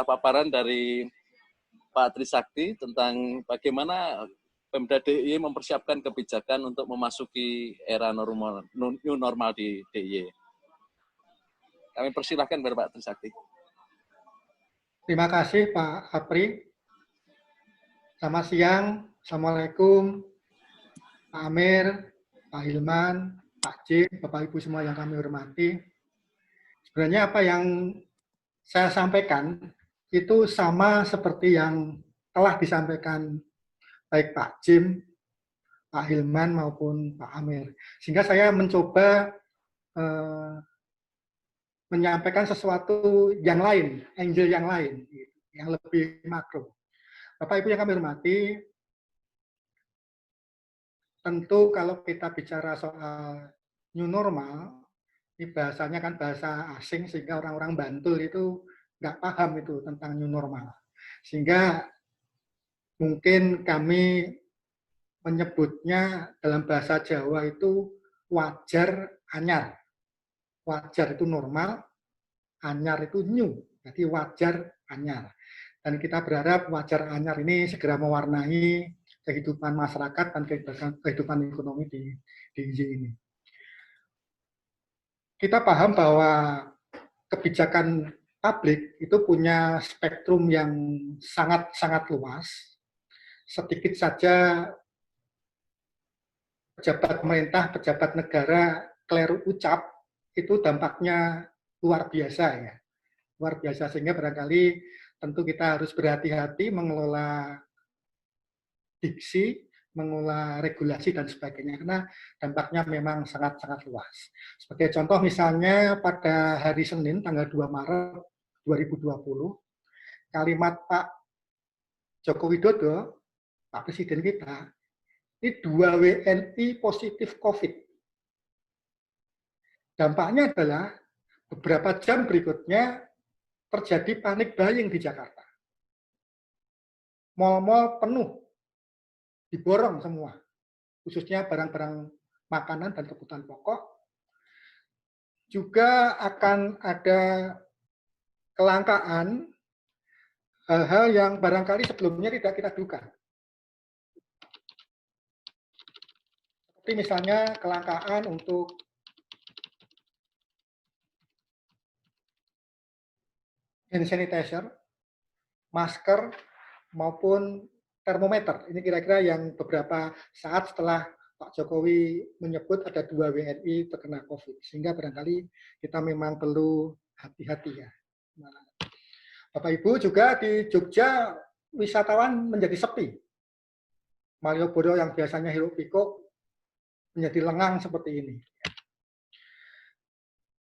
paparan dari Pak Trisakti tentang bagaimana Pemda DIY mempersiapkan kebijakan untuk memasuki era new normal di DIY. Kami persilahkan kepada Pak Trisakti. Terima kasih Pak Apri. Selamat siang. Assalamualaikum Pak Amir, Pak Hilman, Pak J, Bapak Ibu semua yang kami hormati. Sebenarnya apa yang saya sampaikan itu sama seperti yang telah disampaikan baik Pak Jim, Pak Hilman maupun Pak Amir. Sehingga saya mencoba menyampaikan sesuatu yang lain, angle yang lain, yang lebih makro. Bapak Ibu yang kami hormati, tentu kalau kita bicara soal new normal, ini bahasanya kan bahasa asing sehingga orang-orang Bantul itu nggak paham itu tentang new normal. Sehingga mungkin kami menyebutnya dalam bahasa Jawa itu wajar anyar. Wajar itu normal, anyar itu new. Jadi wajar anyar. Dan kita berharap wajar anyar ini segera mewarnai kehidupan masyarakat dan kehidupan ekonomi di ini. Kita paham bahwa kebijakan publik itu punya spektrum yang sangat-sangat luas. Sedikit saja pejabat pemerintah, pejabat negara keliru ucap, itu dampaknya luar biasa ya. Luar biasa, sehingga barangkali tentu kita harus berhati-hati mengelola diksi, mengelola regulasi dan sebagainya, karena dampaknya memang sangat-sangat luas. Sebagai contoh misalnya pada hari Senin tanggal 2 Maret 2020, kalimat Pak Joko Widodo, Pak Presiden kita, ini 2 WNI positif COVID. Dampaknya adalah beberapa jam berikutnya terjadi panik buying di Jakarta. Mal-mal penuh, diborong semua, khususnya barang-barang makanan dan kebutuhan pokok. Juga akan ada kelangkaan hal-hal yang barangkali sebelumnya tidak kita duga. Seperti misalnya kelangkaan untuk hand sanitizer, masker, maupun termometer. Ini kira-kira yang beberapa saat setelah Pak Jokowi menyebut ada 2 WNI terkena COVID. Sehingga barangkali kita memang perlu hati-hati ya. Bapak Ibu, juga di Jogja wisatawan menjadi sepi. Malioboro yang biasanya hiruk pikuk menjadi lengang seperti ini.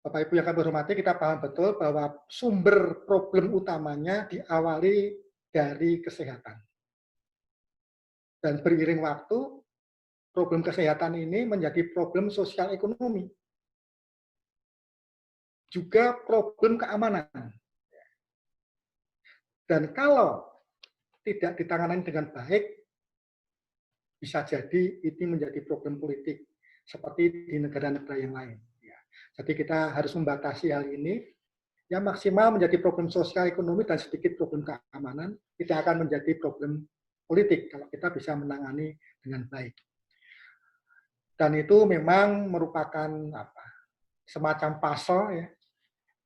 Bapak Ibu yang kami hormati, kita paham betul bahwa sumber problem utamanya diawali dari kesehatan. Dan beriring waktu, problem kesehatan ini menjadi problem sosial ekonomi. Juga problem keamanan. Dan kalau tidak ditangani dengan baik, bisa jadi ini menjadi problem politik seperti di negara-negara yang lain. Jadi kita harus membatasi hal ini, yang maksimal menjadi problem sosial ekonomi dan sedikit problem keamanan, tidak akan menjadi problem politik kalau kita bisa menangani dengan baik. Dan itu memang merupakan semacam puzzle ya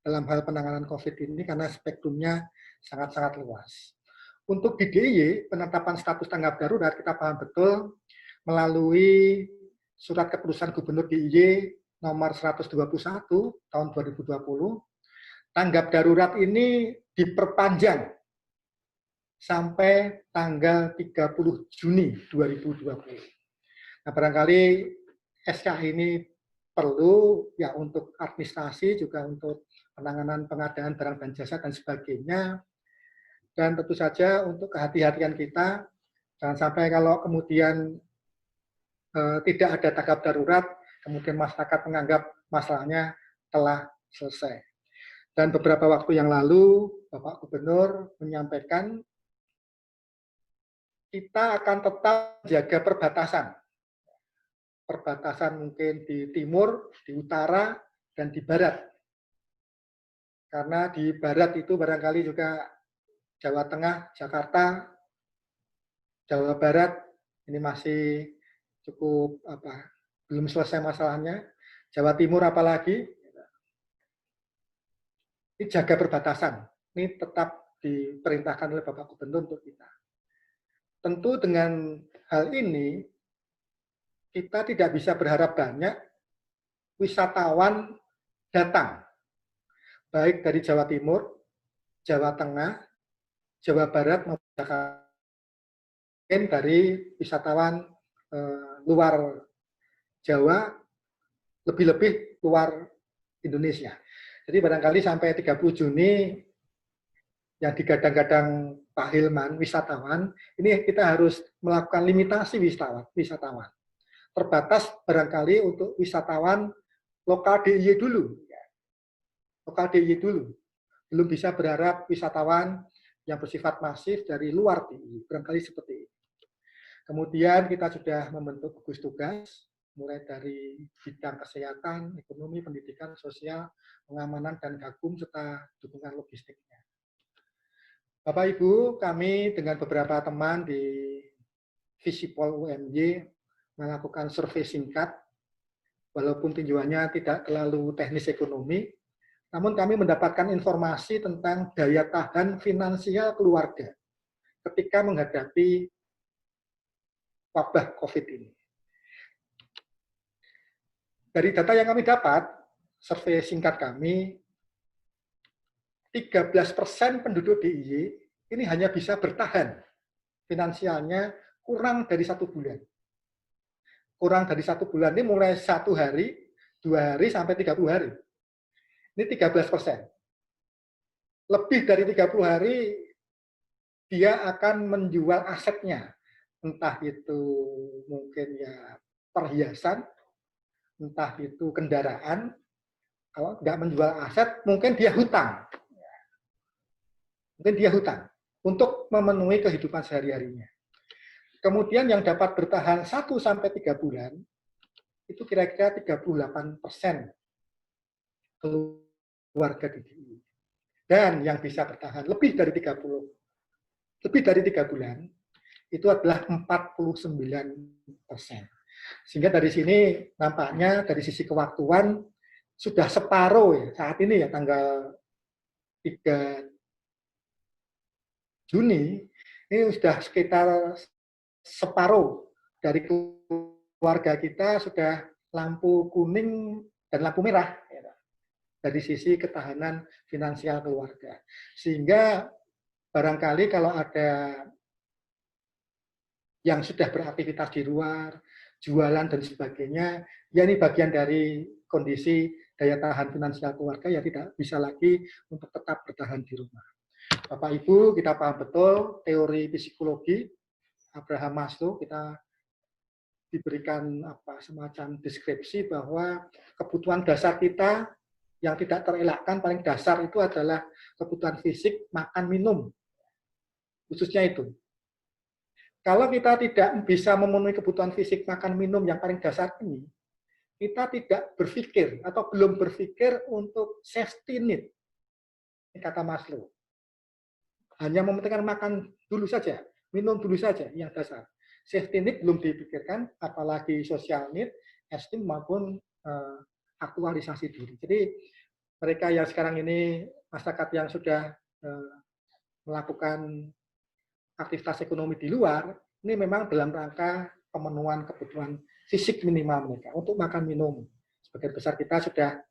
dalam hal penanganan COVID ini karena spektrumnya sangat-sangat luas. Untuk di DIY, penetapan status tanggap darurat kita paham betul melalui surat keputusan Gubernur DIY nomor 121 tahun 2020, tanggap darurat ini diperpanjang sampai tanggal 30 Juni 2020. Nah, barangkali SK ini perlu ya untuk administrasi, juga untuk penanganan pengadaan barang dan jasa dan sebagainya. Dan tentu saja untuk kehati-hatian kita, jangan sampai kalau kemudian tidak ada tanggap darurat, kemudian masyarakat menganggap masalahnya telah selesai. Dan beberapa waktu yang lalu, Bapak Gubernur menyampaikan kita akan tetap jaga perbatasan. Perbatasan mungkin di timur, di utara, dan di barat. Karena di barat itu barangkali juga Jawa Tengah, Jakarta, Jawa Barat, ini masih cukup belum selesai masalahnya. Jawa Timur apalagi, ini jaga perbatasan. Ini tetap diperintahkan oleh Bapak Gubernur untuk kita. Tentu dengan hal ini, kita tidak bisa berharap banyak wisatawan datang, baik dari Jawa Timur, Jawa Tengah, Jawa Barat, maupun Jakarta, dari wisatawan luar Jawa, lebih-lebih luar Indonesia. Jadi barangkali sampai 30 Juni yang digadang-gadang Pak Hilman, wisatawan, ini kita harus melakukan limitasi wisatawan. Terbatas barangkali untuk wisatawan lokal DIY dulu. Lokal DIY dulu. Belum bisa berharap wisatawan yang bersifat masif dari luar DIY. Barangkali seperti itu. Kemudian kita sudah membentuk gugus tugas, mulai dari bidang kesehatan, ekonomi, pendidikan, sosial, pengamanan, dan gakum, serta dukungan logistiknya. Bapak Ibu, kami dengan beberapa teman di Visipol UMY melakukan survei singkat, walaupun tinjauannya tidak terlalu teknis ekonomi, namun kami mendapatkan informasi tentang daya tahan finansial keluarga ketika menghadapi wabah COVID ini. Dari data yang kami dapat, survei singkat kami, 13% penduduk DIY ini hanya bisa bertahan finansialnya kurang dari 1 bulan. Kurang dari 1 bulan ini mulai 1 hari, 2 hari, sampai 30 hari. Ini 13%. Lebih dari 30 hari, dia akan menjual asetnya. Entah itu mungkin ya perhiasan, entah itu kendaraan. Kalau nggak menjual aset, mungkin dia hutang. Mungkin dia hutang untuk memenuhi kehidupan sehari-harinya. Kemudian yang dapat bertahan 1-3 bulan, itu kira-kira 38% keluarga di DIY. Dan yang bisa bertahan lebih dari 3 bulan, itu adalah 49%. Sehingga dari sini nampaknya dari sisi kewaktuan sudah separuh ya, saat ini ya tanggal 3 Juni, ini sudah sekitar separuh dari keluarga kita sudah lampu kuning dan lampu merah ya, dari sisi ketahanan finansial keluarga. Sehingga barangkali kalau ada yang sudah beraktivitas di luar, jualan dan sebagainya, ya ini bagian dari kondisi daya tahan finansial keluarga yang tidak bisa lagi untuk tetap bertahan di rumah. Bapak Ibu, kita paham betul teori psikologi Abraham Maslow, kita diberikan semacam deskripsi bahwa kebutuhan dasar kita yang tidak terelakkan paling dasar itu adalah kebutuhan fisik, makan, minum. Khususnya itu. Kalau kita tidak bisa memenuhi kebutuhan fisik, makan, minum yang paling dasar ini, kita tidak berpikir atau belum berpikir untuk safety need. Ini kata Maslow. Hanya mementingkan makan dulu saja, minum dulu saja yang dasar. Safety need belum dipikirkan, apalagi social need, esteem maupun aktualisasi diri. Jadi mereka yang sekarang ini masyarakat yang sudah melakukan aktivitas ekonomi di luar, ini memang dalam rangka pemenuhan kebutuhan fisik minimal mereka untuk makan minum. Sebagian besar kita sudah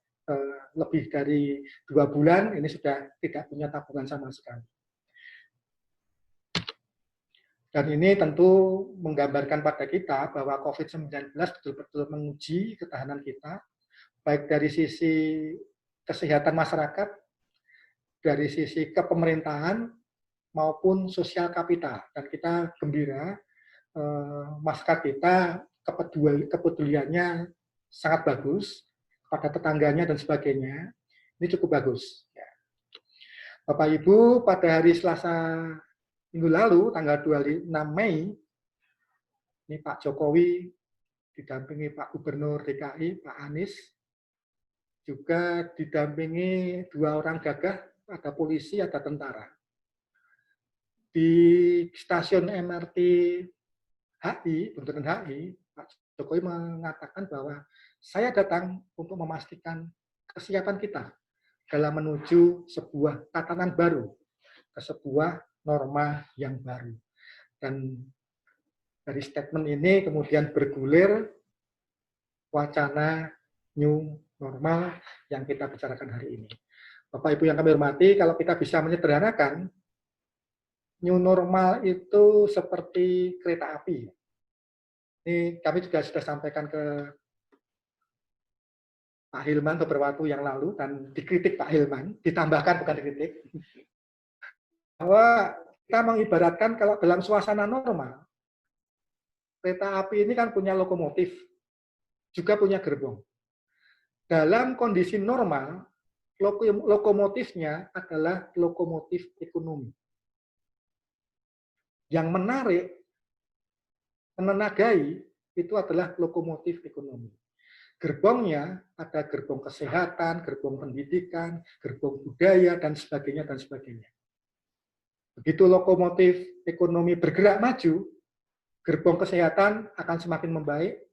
lebih dari 2 bulan ini sudah tidak punya tabungan sama sekali. Dan ini tentu menggambarkan pada kita bahwa COVID-19 betul-betul menguji ketahanan kita, baik dari sisi kesehatan masyarakat, dari sisi kepemerintahan, maupun sosial kapital. Dan kita gembira, masyarakat kita kepeduliannya sangat bagus, pada tetangganya dan sebagainya, ini cukup bagus. Bapak Ibu, pada hari Selasa minggu lalu, tanggal 26 Mei, ini Pak Jokowi didampingi Pak Gubernur DKI, Pak Anies, juga didampingi 2 orang gagah, ada polisi, ada tentara. di stasiun MRT HI, Bundaran HI, Pak Jokowi mengatakan bahwa saya datang untuk memastikan kesiapan kita dalam menuju sebuah tatanan baru, ke sebuah norma yang baru. Dan dari statement ini kemudian bergulir wacana new normal yang kita bicarakan hari ini. Bapak Ibu yang kami hormati, kalau kita bisa menyederhanakan, new normal itu seperti kereta api. Ini kami juga sudah sampaikan ke Pak Hilman beberapa waktu yang lalu, dan dikritik Pak Hilman, ditambahkan bukan dikritik, bahwa kita mengibaratkan kalau dalam suasana normal, kereta api ini kan punya lokomotif, juga punya gerbong. Dalam kondisi normal, lokomotifnya adalah lokomotif ekonomi. Yang menarik, menenagai, itu adalah lokomotif ekonomi. Gerbongnya ada gerbong kesehatan, gerbong pendidikan, gerbong budaya, dan sebagainya, dan sebagainya. Begitu lokomotif ekonomi bergerak maju, gerbong kesehatan akan semakin membaik,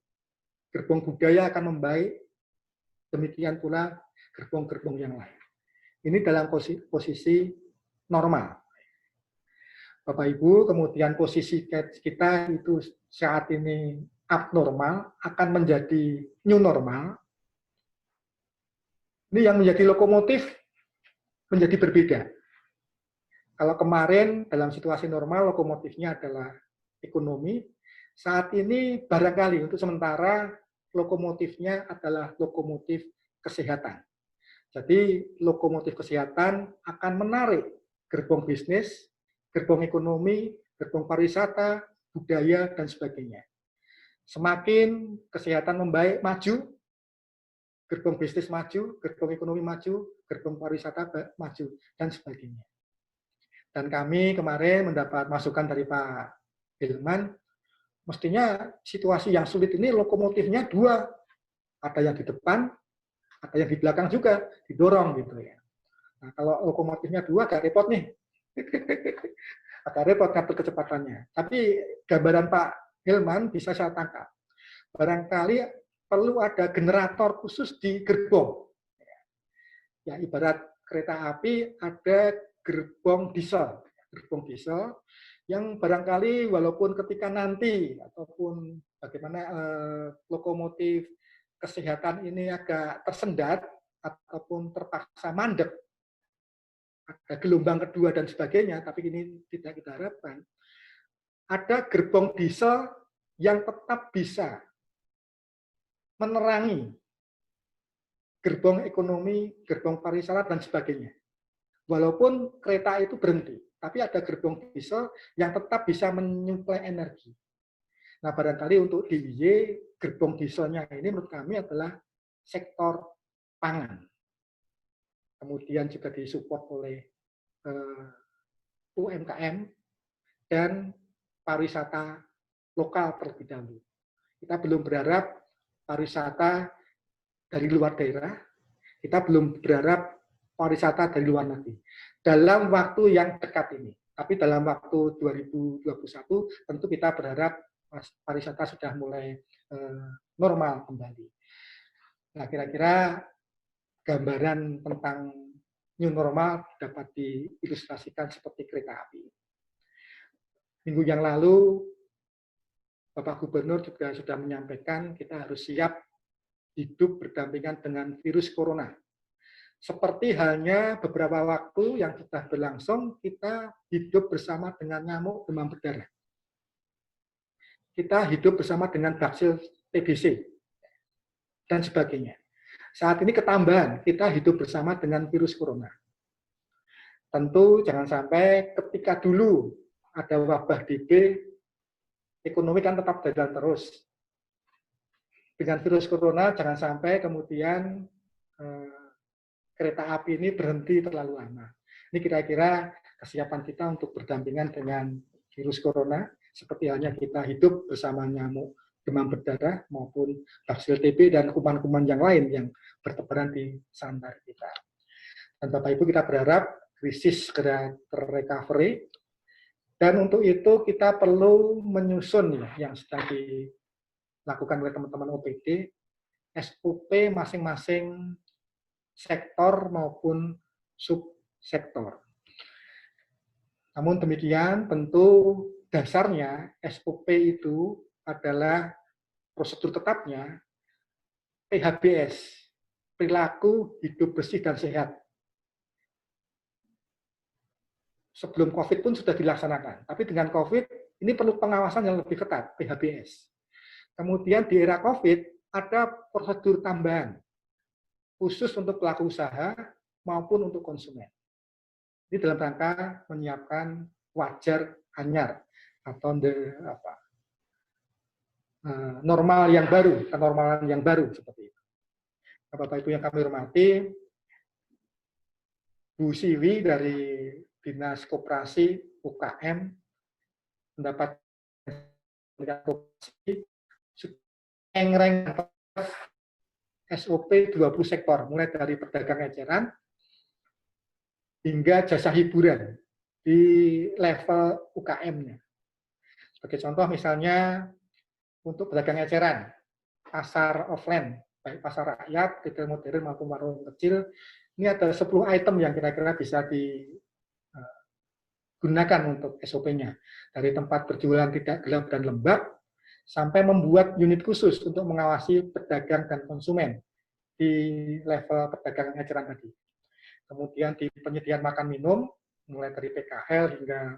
gerbong budaya akan membaik, demikian pula gerbong-gerbong yang lain. Ini dalam posisi normal. Bapak Ibu, kemudian posisi kita itu saat ini abnormal, akan menjadi new normal. Ini yang menjadi lokomotif menjadi berbeda. Kalau kemarin dalam situasi normal lokomotifnya adalah ekonomi, saat ini barangkali untuk sementara lokomotifnya adalah lokomotif kesehatan. Jadi lokomotif kesehatan akan menarik gerbong bisnis, gerbong ekonomi, gerbong pariwisata, budaya, dan sebagainya. Semakin kesehatan membaik, maju, gerbong bisnis maju, gerbong ekonomi maju, gerbong pariwisata maju, dan sebagainya. Dan kami kemarin mendapat masukan dari Pak Hilman, mestinya situasi yang sulit ini lokomotifnya dua, ada yang di depan, ada yang di belakang juga, didorong gitu ya. Nah, kalau lokomotifnya dua agak repot nih, agak repot ngatur kecepatannya. Tapi gambaran Pak Hilman bisa saya tangkap. Barangkali perlu ada generator khusus di gerbong. Ya, ibarat kereta api ada gerbong diesel yang barangkali walaupun ketika nanti ataupun bagaimana lokomotif kesehatan ini agak tersendat ataupun terpaksa mandek, ada gelombang kedua dan sebagainya, tapi ini tidak kita harapkan. Ada gerbong diesel yang tetap bisa menerangi gerbong ekonomi, gerbong pariwisata, dan sebagainya. Walaupun kereta itu berhenti, tapi ada gerbong diesel yang tetap bisa menyuplai energi. Nah, barangkali untuk DIY, gerbong dieselnya ini menurut kami adalah sektor pangan. Kemudian juga disupport oleh UMKM dan pariwisata lokal terlebih dahulu. Kita belum berharap pariwisata dari luar daerah, kita belum berharap pariwisata dari luar negeri. Dalam waktu yang dekat ini, tapi dalam waktu 2021 tentu kita berharap pariwisata sudah mulai normal kembali. Nah, kira-kira gambaran tentang new normal dapat diilustrasikan seperti kereta api. Minggu yang lalu, Bapak Gubernur juga sudah menyampaikan kita harus siap hidup berdampingan dengan virus corona. Seperti halnya beberapa waktu yang sudah berlangsung, kita hidup bersama dengan nyamuk demam berdarah. Kita hidup bersama dengan baksil TBC, dan sebagainya. Saat ini ketambahan, kita hidup bersama dengan virus corona. Tentu jangan sampai ketika dulu ada wabah DB, ekonomi kan tetap jalan terus. Dengan virus corona, jangan sampai kemudian kereta api ini berhenti terlalu lama. Ini kira-kira kesiapan kita untuk berdampingan dengan virus corona, seperti halnya kita hidup bersama nyamuk demam berdarah maupun baksil TB dan kuman-kuman yang lain yang bertebaran di sekitar kita. Dan Bapak Ibu, kita berharap krisis segera terrecovery Dan untuk itu kita perlu menyusun yang sedang dilakukan oleh teman-teman OPD, SOP masing-masing sektor maupun subsektor. Namun demikian, tentu dasarnya SOP itu adalah prosedur tetapnya PHBS, perilaku hidup bersih dan sehat. Sebelum COVID pun sudah dilaksanakan, tapi dengan COVID ini perlu pengawasan yang lebih ketat, PHBS. Kemudian di era COVID ada prosedur tambahan, khusus untuk pelaku usaha maupun untuk konsumen. Ini dalam rangka menyiapkan wajar anyar atau normal yang baru, kenormalan yang baru seperti itu. Bapak Ibu yang kami hormati, Bu Siwi dari Dinas Koperasi UKM mendapat SOP 20 sektor, mulai dari pedagang eceran hingga jasa hiburan di level UKM-nya. Sebagai contoh misalnya untuk pedagang eceran, pasar offline, baik pasar rakyat, retail modern maupun warung kecil, ini ada 10 item yang kira-kira bisa digunakan untuk SOP-nya. Dari tempat berjualan tidak gelap dan lembab, sampai membuat unit khusus untuk mengawasi pedagang dan konsumen di level pedagang eceran tadi. Kemudian di penyediaan makan minum, mulai dari PKL hingga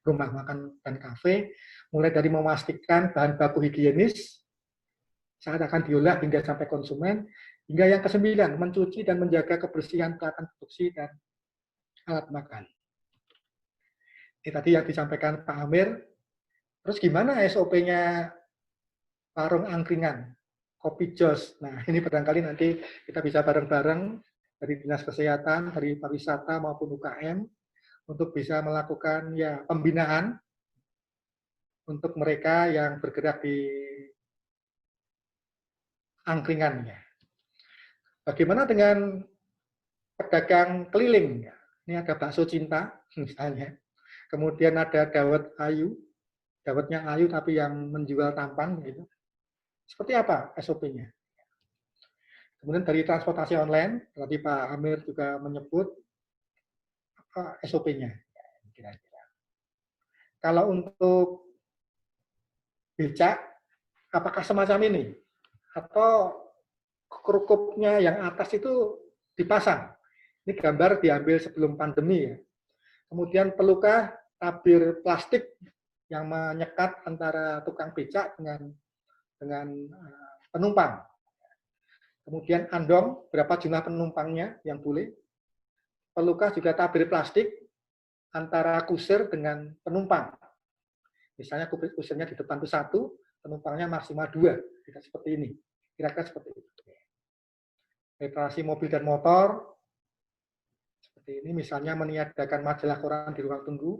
rumah makan dan kafe, mulai dari memastikan bahan baku higienis saat akan diolah hingga sampai konsumen, hingga yang ke-9, mencuci dan menjaga kebersihan peralatan produksi dan alat makan. Ini tadi yang disampaikan Pak Amir. Terus gimana SOP-nya warung angkringan, kopi jos? Nah, ini barangkali nanti kita bisa bareng-bareng dari Dinas Kesehatan, dari pariwisata maupun UKM untuk bisa melakukan pembinaan untuk mereka yang bergerak di angkringannya. Bagaimana dengan pedagang keliling? Ini ada bakso cinta misalnya. Kemudian ada dawet ayu, dawetnya ayu tapi yang menjual tampan gitu. Seperti apa SOP-nya? Kemudian dari transportasi online, tadi Pak Amir juga menyebut apa SOP-nya kira-kira. Kalau untuk becak, apakah semacam ini? Atau kerukupnya yang atas itu dipasang? Ini gambar diambil sebelum pandemi ya. Kemudian perlukah tabir plastik yang menyekat antara tukang becak dengan penumpang? Kemudian andong, berapa jumlah penumpangnya yang boleh? Perlukah juga tabir plastik antara kusir dengan penumpang? Misalnya kusirnya di depan itu 1, penumpangnya maksimal 2, tidak seperti ini. Kira-kira seperti itu. Reparasi mobil dan motor, seperti ini, misalnya meniadakan majalah koran di ruang tunggu.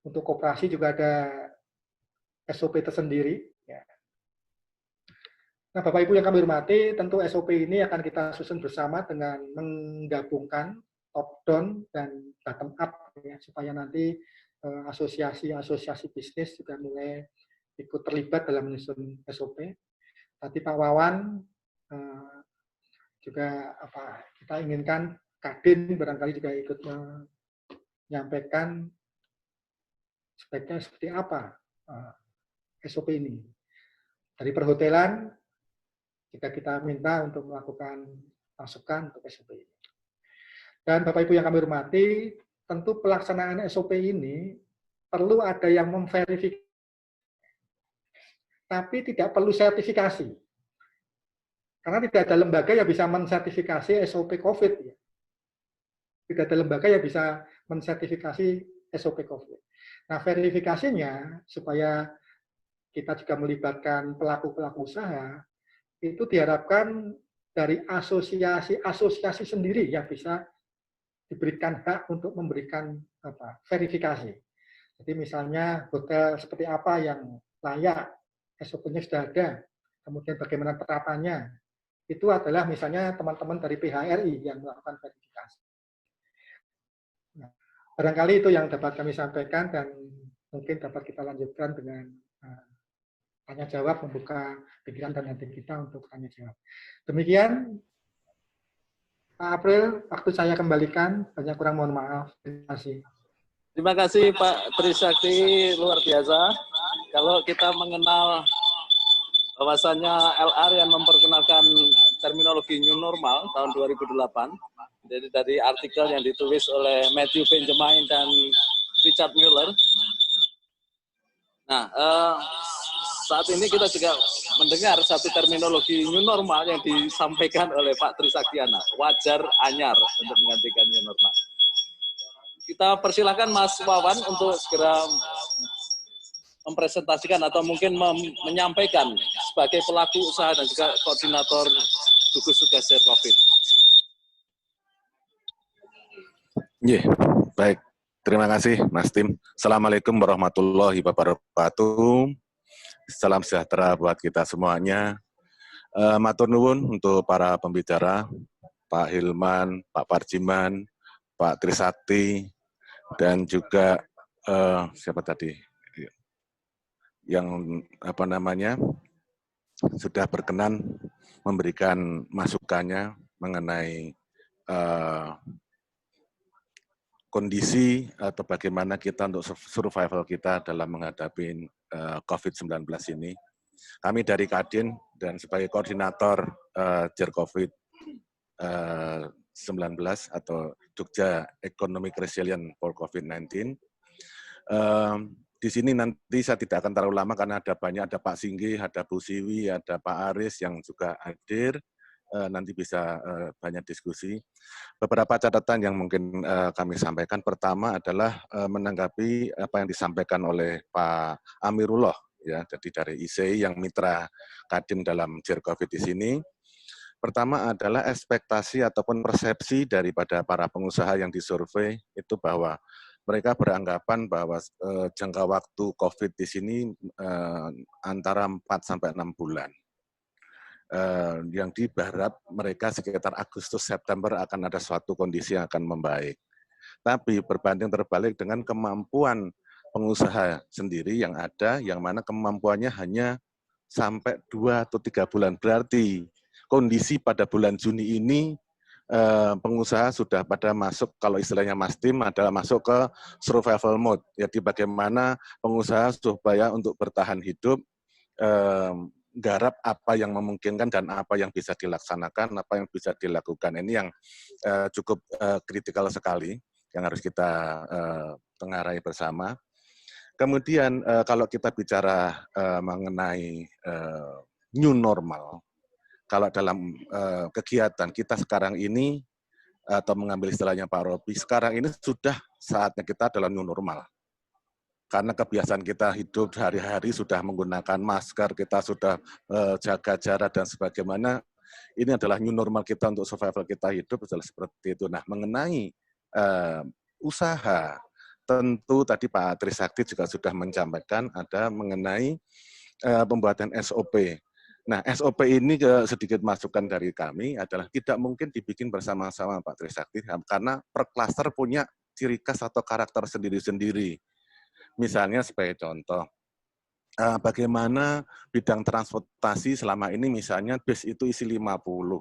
Untuk koperasi juga ada SOP tersendiri. Nah, Bapak Ibu yang kami hormati, tentu SOP ini akan kita susun bersama dengan menggabungkan top down dan bottom up, supaya nanti asosiasi-asosiasi bisnis juga mulai ikut terlibat dalam menyusun SOP. Tadi Pak Wawan juga kita inginkan Kadin barangkali juga ikut menyampaikan sebaiknya seperti apa SOP ini. Dari perhotelan kita minta untuk melakukan masukan untuk SOP ini. Dan Bapak Ibu yang kami hormati, tentu pelaksanaan SOP ini perlu ada yang memverifikasi, tapi tidak perlu sertifikasi. Karena tidak ada lembaga yang bisa mensertifikasi SOP COVID. Tidak ada lembaga yang bisa mensertifikasi SOP COVID. Nah, verifikasinya supaya kita juga melibatkan pelaku-pelaku usaha, itu diharapkan dari asosiasi sendiri yang bisa diberikan hak untuk memberikan verifikasi. Jadi misalnya hotel seperti apa yang layak, SOP-nya sudah ada, kemudian bagaimana penerapannya, itu adalah misalnya teman-teman dari PHRI yang melakukan verifikasi. Nah, barangkali itu yang dapat kami sampaikan dan mungkin dapat kita lanjutkan dengan tanya jawab, membuka pikiran dan hati kita untuk tanya jawab. Demikian, Pak April, waktu saya kembalikan. Banyak kurang mohon maaf. Terima kasih. Terima kasih Pak Trisakti, luar biasa. Kalau kita mengenal bahwasannya LR yang memperkenalkan terminologi new normal tahun 2008, jadi dari artikel yang ditulis oleh Matthew Benjamin dan Richard Muller. Nah, saat ini kita juga mendengar satu terminologi new normal yang disampaikan oleh Pak Trisaktiana, wajar anyar untuk menggantikan new normal. Kita persilahkan Mas Wawan untuk segera mempresentasikan atau mungkin menyampaikan sebagai pelaku usaha dan juga koordinator gugus tugas Zero COVID. Baik. Terima kasih, Mas Tim. Assalamualaikum warahmatullahi wabarakatuh. Salam sejahtera buat kita semuanya. Matur nuwun untuk para pembicara, Pak Hilman, Pak Parjiman, Pak Trisakti, dan juga siapa tadi yang sudah berkenan memberikan masukannya mengenai kondisi atau bagaimana kita untuk survival kita dalam menghadapi COVID-19 ini. Kami dari Kadin dan sebagai koordinator JER COVID-19 atau Jogja Economic Resilience for COVID-19. Di sini nanti saya tidak akan terlalu lama karena ada Pak Singgi, ada Bu Siwi, ada Pak Aris yang juga hadir. Nanti bisa banyak diskusi. Beberapa catatan yang mungkin kami sampaikan. Pertama adalah menanggapi apa yang disampaikan oleh Pak Amirullah, ya, jadi dari ICI yang mitra Kadin dalam JER COVID di sini. Pertama adalah ekspektasi ataupun persepsi daripada para pengusaha yang disurvei itu bahwa mereka beranggapan bahwa jangka waktu COVID di sini antara 4 sampai 6 bulan. Yang diharap mereka sekitar Agustus-September akan ada suatu kondisi yang akan membaik. Tapi berbanding terbalik dengan kemampuan pengusaha sendiri yang ada, yang mana kemampuannya hanya sampai 2 atau 3 bulan. Berarti kondisi pada bulan Juni ini pengusaha sudah pada masuk, kalau istilahnya Mas Tim adalah masuk ke survival mode. Jadi bagaimana pengusaha supaya untuk bertahan hidup, garap apa yang memungkinkan dan apa yang bisa dilaksanakan, apa yang bisa dilakukan. Ini yang cukup kritikal sekali, yang harus kita tengarai bersama. Kemudian kalau kita bicara mengenai new normal, kalau dalam kegiatan kita sekarang ini, atau mengambil istilahnya Pak Robi, sekarang ini sudah saatnya kita adalah new normal. Karena kebiasaan kita hidup hari-hari sudah menggunakan masker, kita sudah jaga jarak dan sebagaimana. Ini adalah new normal kita untuk survival kita hidup adalah seperti itu. Nah, mengenai usaha, tentu tadi Pak Trisakti juga sudah menyampaikan ada mengenai pembuatan SOP. Nah, SOP ini sedikit masukan dari kami adalah tidak mungkin dibikin bersama-sama Pak Trisakti karena per klaster punya ciri khas atau karakter sendiri-sendiri. Misalnya sebagai contoh, bagaimana bidang transportasi selama ini misalnya bis itu isi 50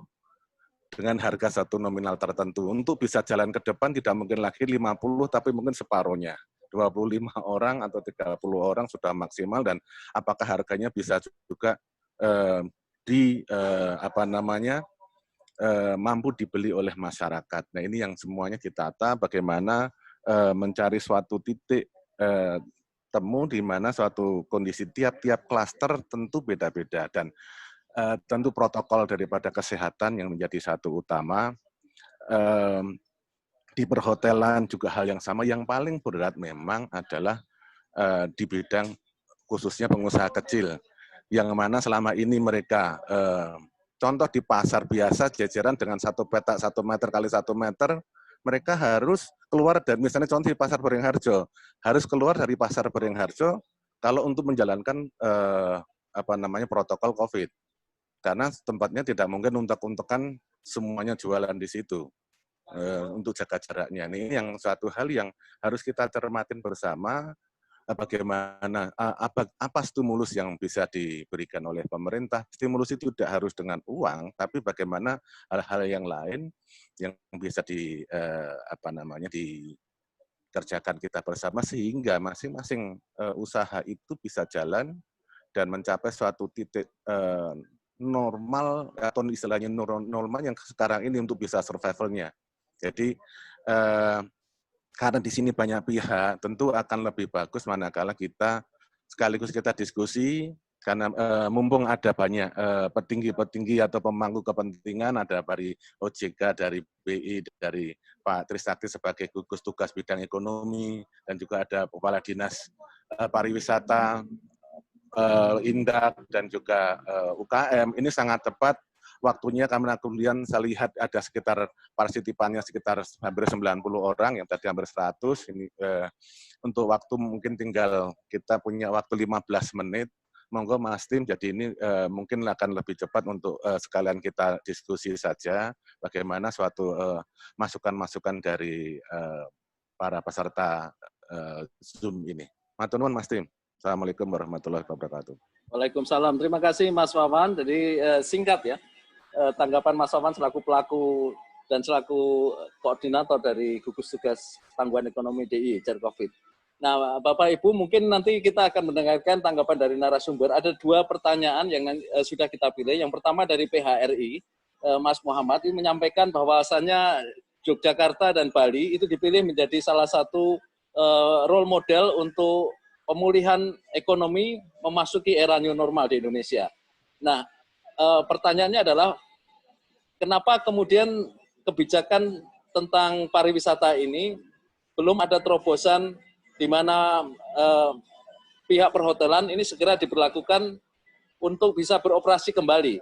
dengan harga satu nominal tertentu. Untuk bisa jalan ke depan tidak mungkin lagi 50 tapi mungkin separuhnya. 25 orang atau 30 orang sudah maksimal dan apakah harganya bisa juga mampu dibeli oleh masyarakat. Nah, ini yang semuanya ditata bagaimana mencari suatu titik temu di mana suatu kondisi tiap-tiap klaster tentu beda-beda dan tentu protokol daripada kesehatan yang menjadi satu utama. Di perhotelan juga hal yang sama. Yang paling berat memang adalah di bidang khususnya pengusaha kecil yang mana selama ini mereka contoh di pasar biasa jajaran dengan satu petak 1 meter kali 1 meter. Mereka harus keluar dari, misalnya contoh di Pasar Beringharjo, harus keluar dari Pasar Beringharjo kalau untuk menjalankan protokol COVID. Karena tempatnya tidak mungkin untuk-untukan semuanya jualan di situ. untuk jaga jaraknya. Ini yang suatu hal yang harus kita cermatin bersama, bagaimana apa stimulus yang bisa diberikan oleh pemerintah. Stimulus itu tidak harus dengan uang, tapi bagaimana hal-hal yang lain yang bisa dikerjakan kita bersama sehingga masing-masing usaha itu bisa jalan dan mencapai suatu titik normal atau istilahnya normal yang sekarang ini untuk bisa survival-nya. Jadi karena di sini banyak pihak, tentu akan lebih bagus manakala kita sekaligus kita diskusi, karena mumpung ada banyak petinggi-petinggi atau pemangku kepentingan, ada dari OJK, dari BI, dari Pak Trisakti sebagai gugus tugas bidang ekonomi, dan juga ada Kepala Dinas Pariwisata, Indak, dan juga UKM. Ini sangat tepat waktunya, karena kemudian saya lihat ada sekitar partisipannya sekitar hampir 90 orang, yang tadi hampir 100. Ini untuk waktu mungkin tinggal kita punya waktu 15 menit. Monggo Mas Tim, jadi ini mungkin akan lebih cepat untuk sekalian kita diskusi saja bagaimana suatu masukan-masukan dari para peserta Zoom ini. Matur nuwun Mas Tim. Assalamualaikum warahmatullahi wabarakatuh. Waalaikumsalam. Terima kasih Mas Wawan. Jadi singkat ya. Tanggapan Mas Wawan selaku pelaku dan selaku koordinator dari gugus tugas tangguhan ekonomi DIY COVID. Nah, Bapak Ibu, mungkin nanti kita akan mendengarkan tanggapan dari narasumber. Ada 2 pertanyaan yang sudah kita pilih. Yang pertama dari PHRI, Mas Muhammad ini menyampaikan bahwasannya Yogyakarta dan Bali itu dipilih menjadi salah satu role model untuk pemulihan ekonomi memasuki era new normal di Indonesia. Nah, pertanyaannya adalah kenapa kemudian kebijakan tentang pariwisata ini belum ada terobosan di mana pihak perhotelan ini segera diberlakukan untuk bisa beroperasi kembali,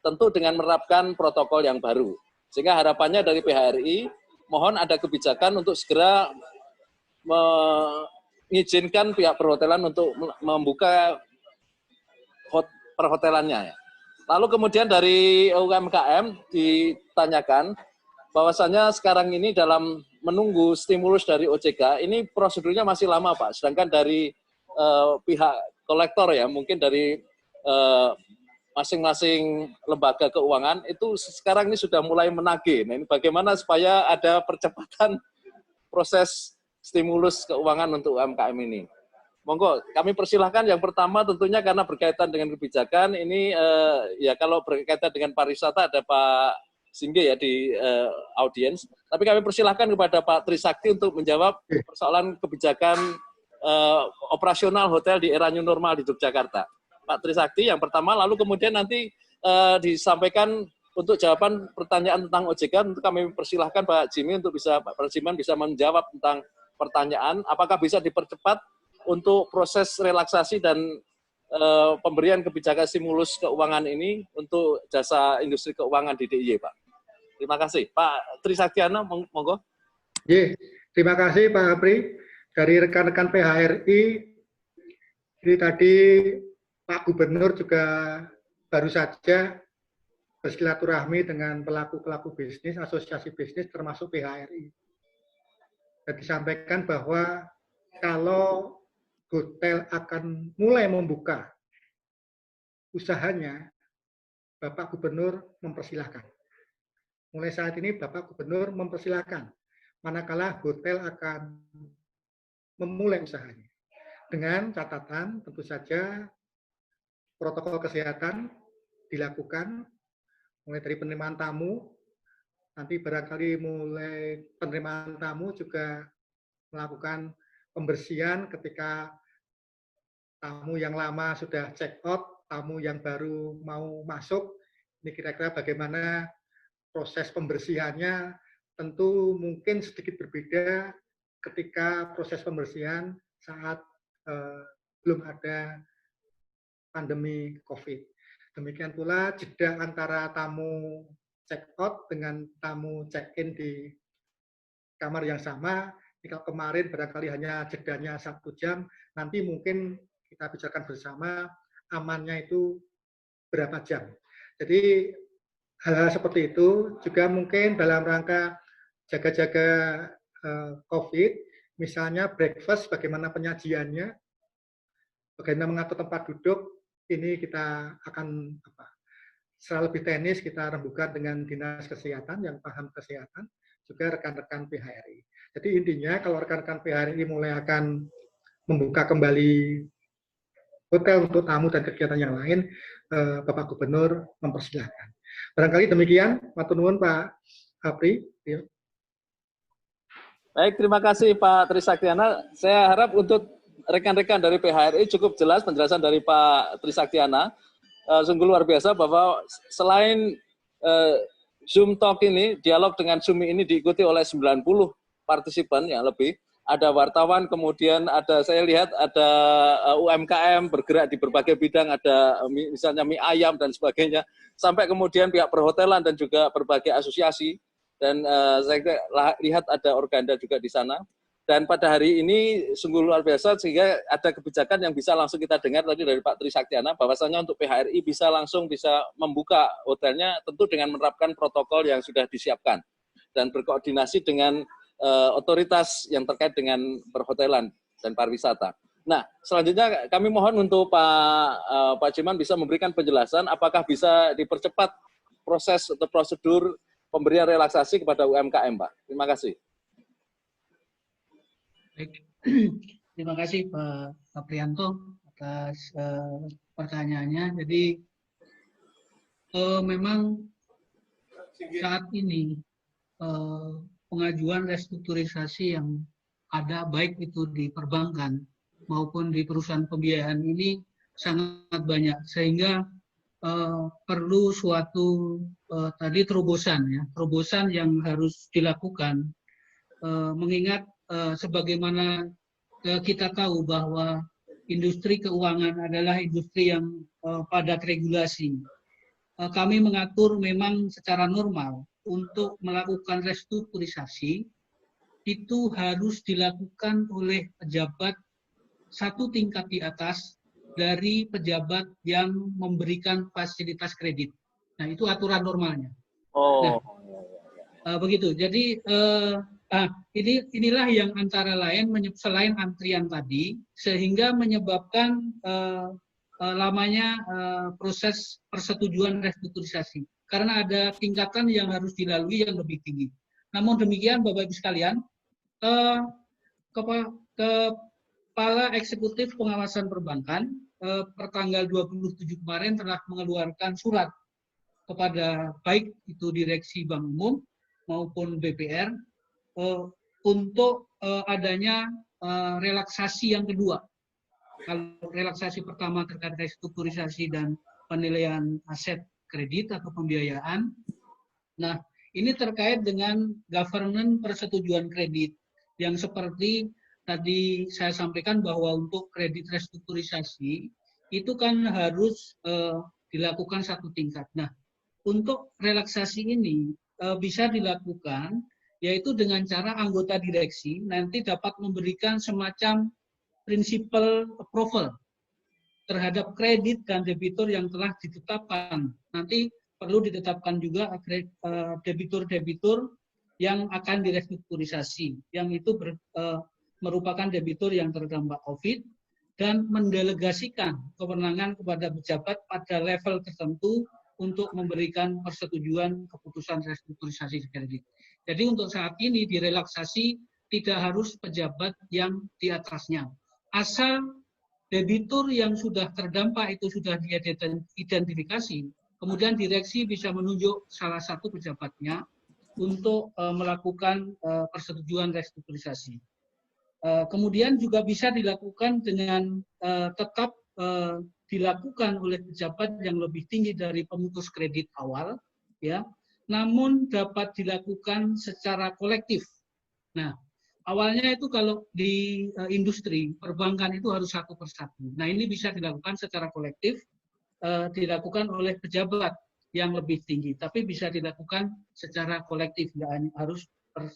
tentu dengan menerapkan protokol yang baru. Sehingga harapannya dari PHRI, mohon ada kebijakan untuk segera mengizinkan pihak perhotelan untuk membuka perhotelannya. Lalu kemudian dari UMKM ditanyakan bahwasannya sekarang ini dalam menunggu stimulus dari OJK, ini prosedurnya masih lama Pak. Sedangkan dari pihak kolektor ya, mungkin dari masing-masing lembaga keuangan itu sekarang ini sudah mulai menagih. Nah, ini bagaimana supaya ada percepatan proses stimulus keuangan untuk UMKM ini. Monggo, kami persilahkan yang pertama tentunya karena berkaitan dengan kebijakan ini ya kalau berkaitan dengan pariwisata ada Pak Singge ya di audiens. Tapi kami persilahkan kepada Pak Trisakti untuk menjawab persoalan kebijakan operasional hotel di era new normal di Yogyakarta. Pak Trisakti yang pertama, lalu kemudian nanti disampaikan untuk jawaban pertanyaan tentang OJK. Untuk kami persilahkan Pak Jimmy untuk Pak Prajiman bisa menjawab tentang pertanyaan apakah bisa dipercepat untuk proses relaksasi dan pemberian kebijakan stimulus keuangan ini untuk jasa industri keuangan di DIY, Pak. Terima kasih. Pak Trisaktiana, monggo. Terima kasih Pak Apri. Dari rekan-rekan PHRI, ini tadi Pak Gubernur juga baru saja bersilaturahmi dengan pelaku-pelaku bisnis, asosiasi bisnis termasuk PHRI. Dan disampaikan bahwa kalau hotel akan mulai membuka usahanya, Bapak Gubernur mempersilahkan. Mulai saat ini Bapak Gubernur mempersilahkan, manakala hotel akan memulai usahanya. Dengan catatan tentu saja protokol kesehatan dilakukan, mulai dari penerimaan tamu, nanti barangkali mulai penerimaan tamu juga melakukan pembersihan ketika tamu yang lama sudah check out, tamu yang baru mau masuk, ini kira-kira bagaimana proses pembersihannya. Tentu mungkin sedikit berbeda ketika proses pembersihan saat belum ada pandemi COVID. Demikian pula jeda antara tamu check out dengan tamu check in di kamar yang sama. Jika kemarin barangkali hanya jedanya 1 jam, nanti mungkin kita bicarakan bersama amannya itu berapa jam. Jadi hal-hal seperti itu juga mungkin dalam rangka jaga-jaga COVID, misalnya breakfast, bagaimana penyajiannya, bagaimana mengatur tempat duduk, ini kita akan secara lebih teknis kita rembukan dengan Dinas Kesehatan yang paham kesehatan, juga rekan-rekan PHRI. Jadi intinya kalau rekan-rekan PHRI mulai akan membuka kembali hotel untuk tamu dan kegiatan yang lain, Bapak Gubernur mempersilahkan. Barangkali demikian, matur nuwun Pak Apri. Baik, terima kasih Pak Trisaktiana. Saya harap untuk rekan-rekan dari PHRI cukup jelas penjelasan dari Pak Trisaktiana. Sungguh luar biasa bahwa selain Zoom Talk ini, dialog dengan Zoom ini diikuti oleh 90 partisipan yang lebih. Ada wartawan, kemudian saya lihat ada UMKM bergerak di berbagai bidang, ada misalnya mie ayam dan sebagainya, sampai kemudian pihak perhotelan dan juga berbagai asosiasi. Dan saya lihat ada Organda juga di sana. Dan pada hari ini sungguh luar biasa sehingga ada kebijakan yang bisa langsung kita dengar tadi dari Pak Trisaktiana, bahwasanya untuk PHRI bisa membuka hotelnya tentu dengan menerapkan protokol yang sudah disiapkan dan berkoordinasi dengan otoritas yang terkait dengan perhotelan dan pariwisata. Nah, selanjutnya kami mohon untuk Pak Ciman bisa memberikan penjelasan apakah bisa dipercepat proses atau prosedur pemberian relaksasi kepada UMKM, Pak. Terima kasih. Baik. Terima kasih Pak Prianto atas pertanyaannya. Jadi memang saat ini pengajuan restrukturisasi yang ada baik itu di perbankan maupun di perusahaan pembiayaan ini sangat banyak, sehingga perlu suatu terobosan yang harus dilakukan, mengingat sebagaimana kita tahu bahwa industri keuangan adalah industri yang padat regulasi. Kami mengatur memang secara normal untuk melakukan restrukturisasi itu harus dilakukan oleh pejabat satu tingkat di atas dari pejabat yang memberikan fasilitas kredit. Nah, itu aturan normalnya. Nah, begitu. Jadi inilah yang antara lain selain antrian tadi, sehingga menyebabkan lamanya proses persetujuan restrukturisasi. Karena ada tingkatan yang harus dilalui yang lebih tinggi. Namun demikian, Bapak Ibu sekalian, Kepala Eksekutif Pengawasan Perbankan pertanggal 27 kemarin telah mengeluarkan surat kepada baik itu Direksi Bank Umum maupun BPR untuk adanya relaksasi yang kedua. Kalau relaksasi pertama terkait restrukturisasi dan penilaian aset kredit atau pembiayaan. Nah, ini terkait dengan governance persetujuan kredit yang seperti tadi saya sampaikan bahwa untuk kredit restrukturisasi itu kan harus dilakukan satu tingkat. Nah, untuk relaksasi ini bisa dilakukan yaitu dengan cara anggota direksi nanti dapat memberikan semacam prinsipal approval terhadap kredit dan debitur yang telah ditetapkan. Nanti perlu ditetapkan juga debitur-debitur yang akan direstrukturisasi, yang itu merupakan debitur yang terdampak COVID dan mendelegasikan kewenangan kepada pejabat pada level tertentu untuk memberikan persetujuan keputusan restrukturisasi kredit. Jadi untuk saat ini direlaksasi tidak harus pejabat yang di atasnya. Asal debitur yang sudah terdampak itu sudah diidentifikasi, kemudian direksi bisa menunjuk salah satu pejabatnya untuk melakukan persetujuan restrukturisasi. Kemudian juga bisa dilakukan dengan tetap dilakukan oleh pejabat yang lebih tinggi dari pemutus kredit awal, ya, namun dapat dilakukan secara kolektif. Nah, awalnya itu kalau di industri perbankan itu harus satu persatu. Nah, ini bisa dilakukan secara kolektif, dilakukan oleh pejabat yang lebih tinggi, tapi bisa dilakukan secara kolektif, tidak harus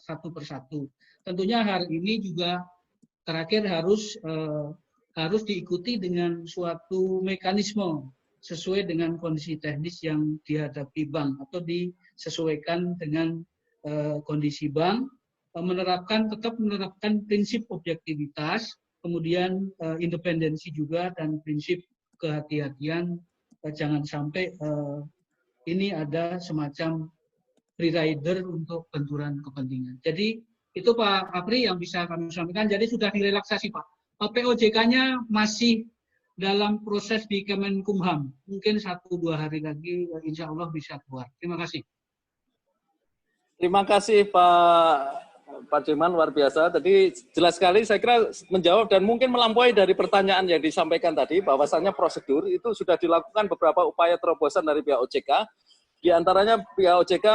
satu persatu. Tentunya hari ini juga terakhir harus diikuti dengan suatu mekanisme sesuai dengan kondisi teknis yang dihadapi bank atau disesuaikan dengan kondisi bank, tetap menerapkan prinsip objektivitas, kemudian independensi juga, dan prinsip kehati-hatian, jangan sampai ini ada semacam free rider untuk benturan kepentingan. Jadi itu Pak Kapri yang bisa kami sampaikan. Jadi sudah direlaksasi Pak. POJK-nya masih dalam proses di Kemenkumham. Mungkin 1-2 hari lagi insya Allah bisa keluar. Terima kasih. Terima kasih Pak Dirman, luar biasa. Tadi jelas sekali, saya kira menjawab dan mungkin melampaui dari pertanyaan yang disampaikan tadi, bahwasannya prosedur itu sudah dilakukan beberapa upaya terobosan dari pihak OJK. Di antaranya pihak OJK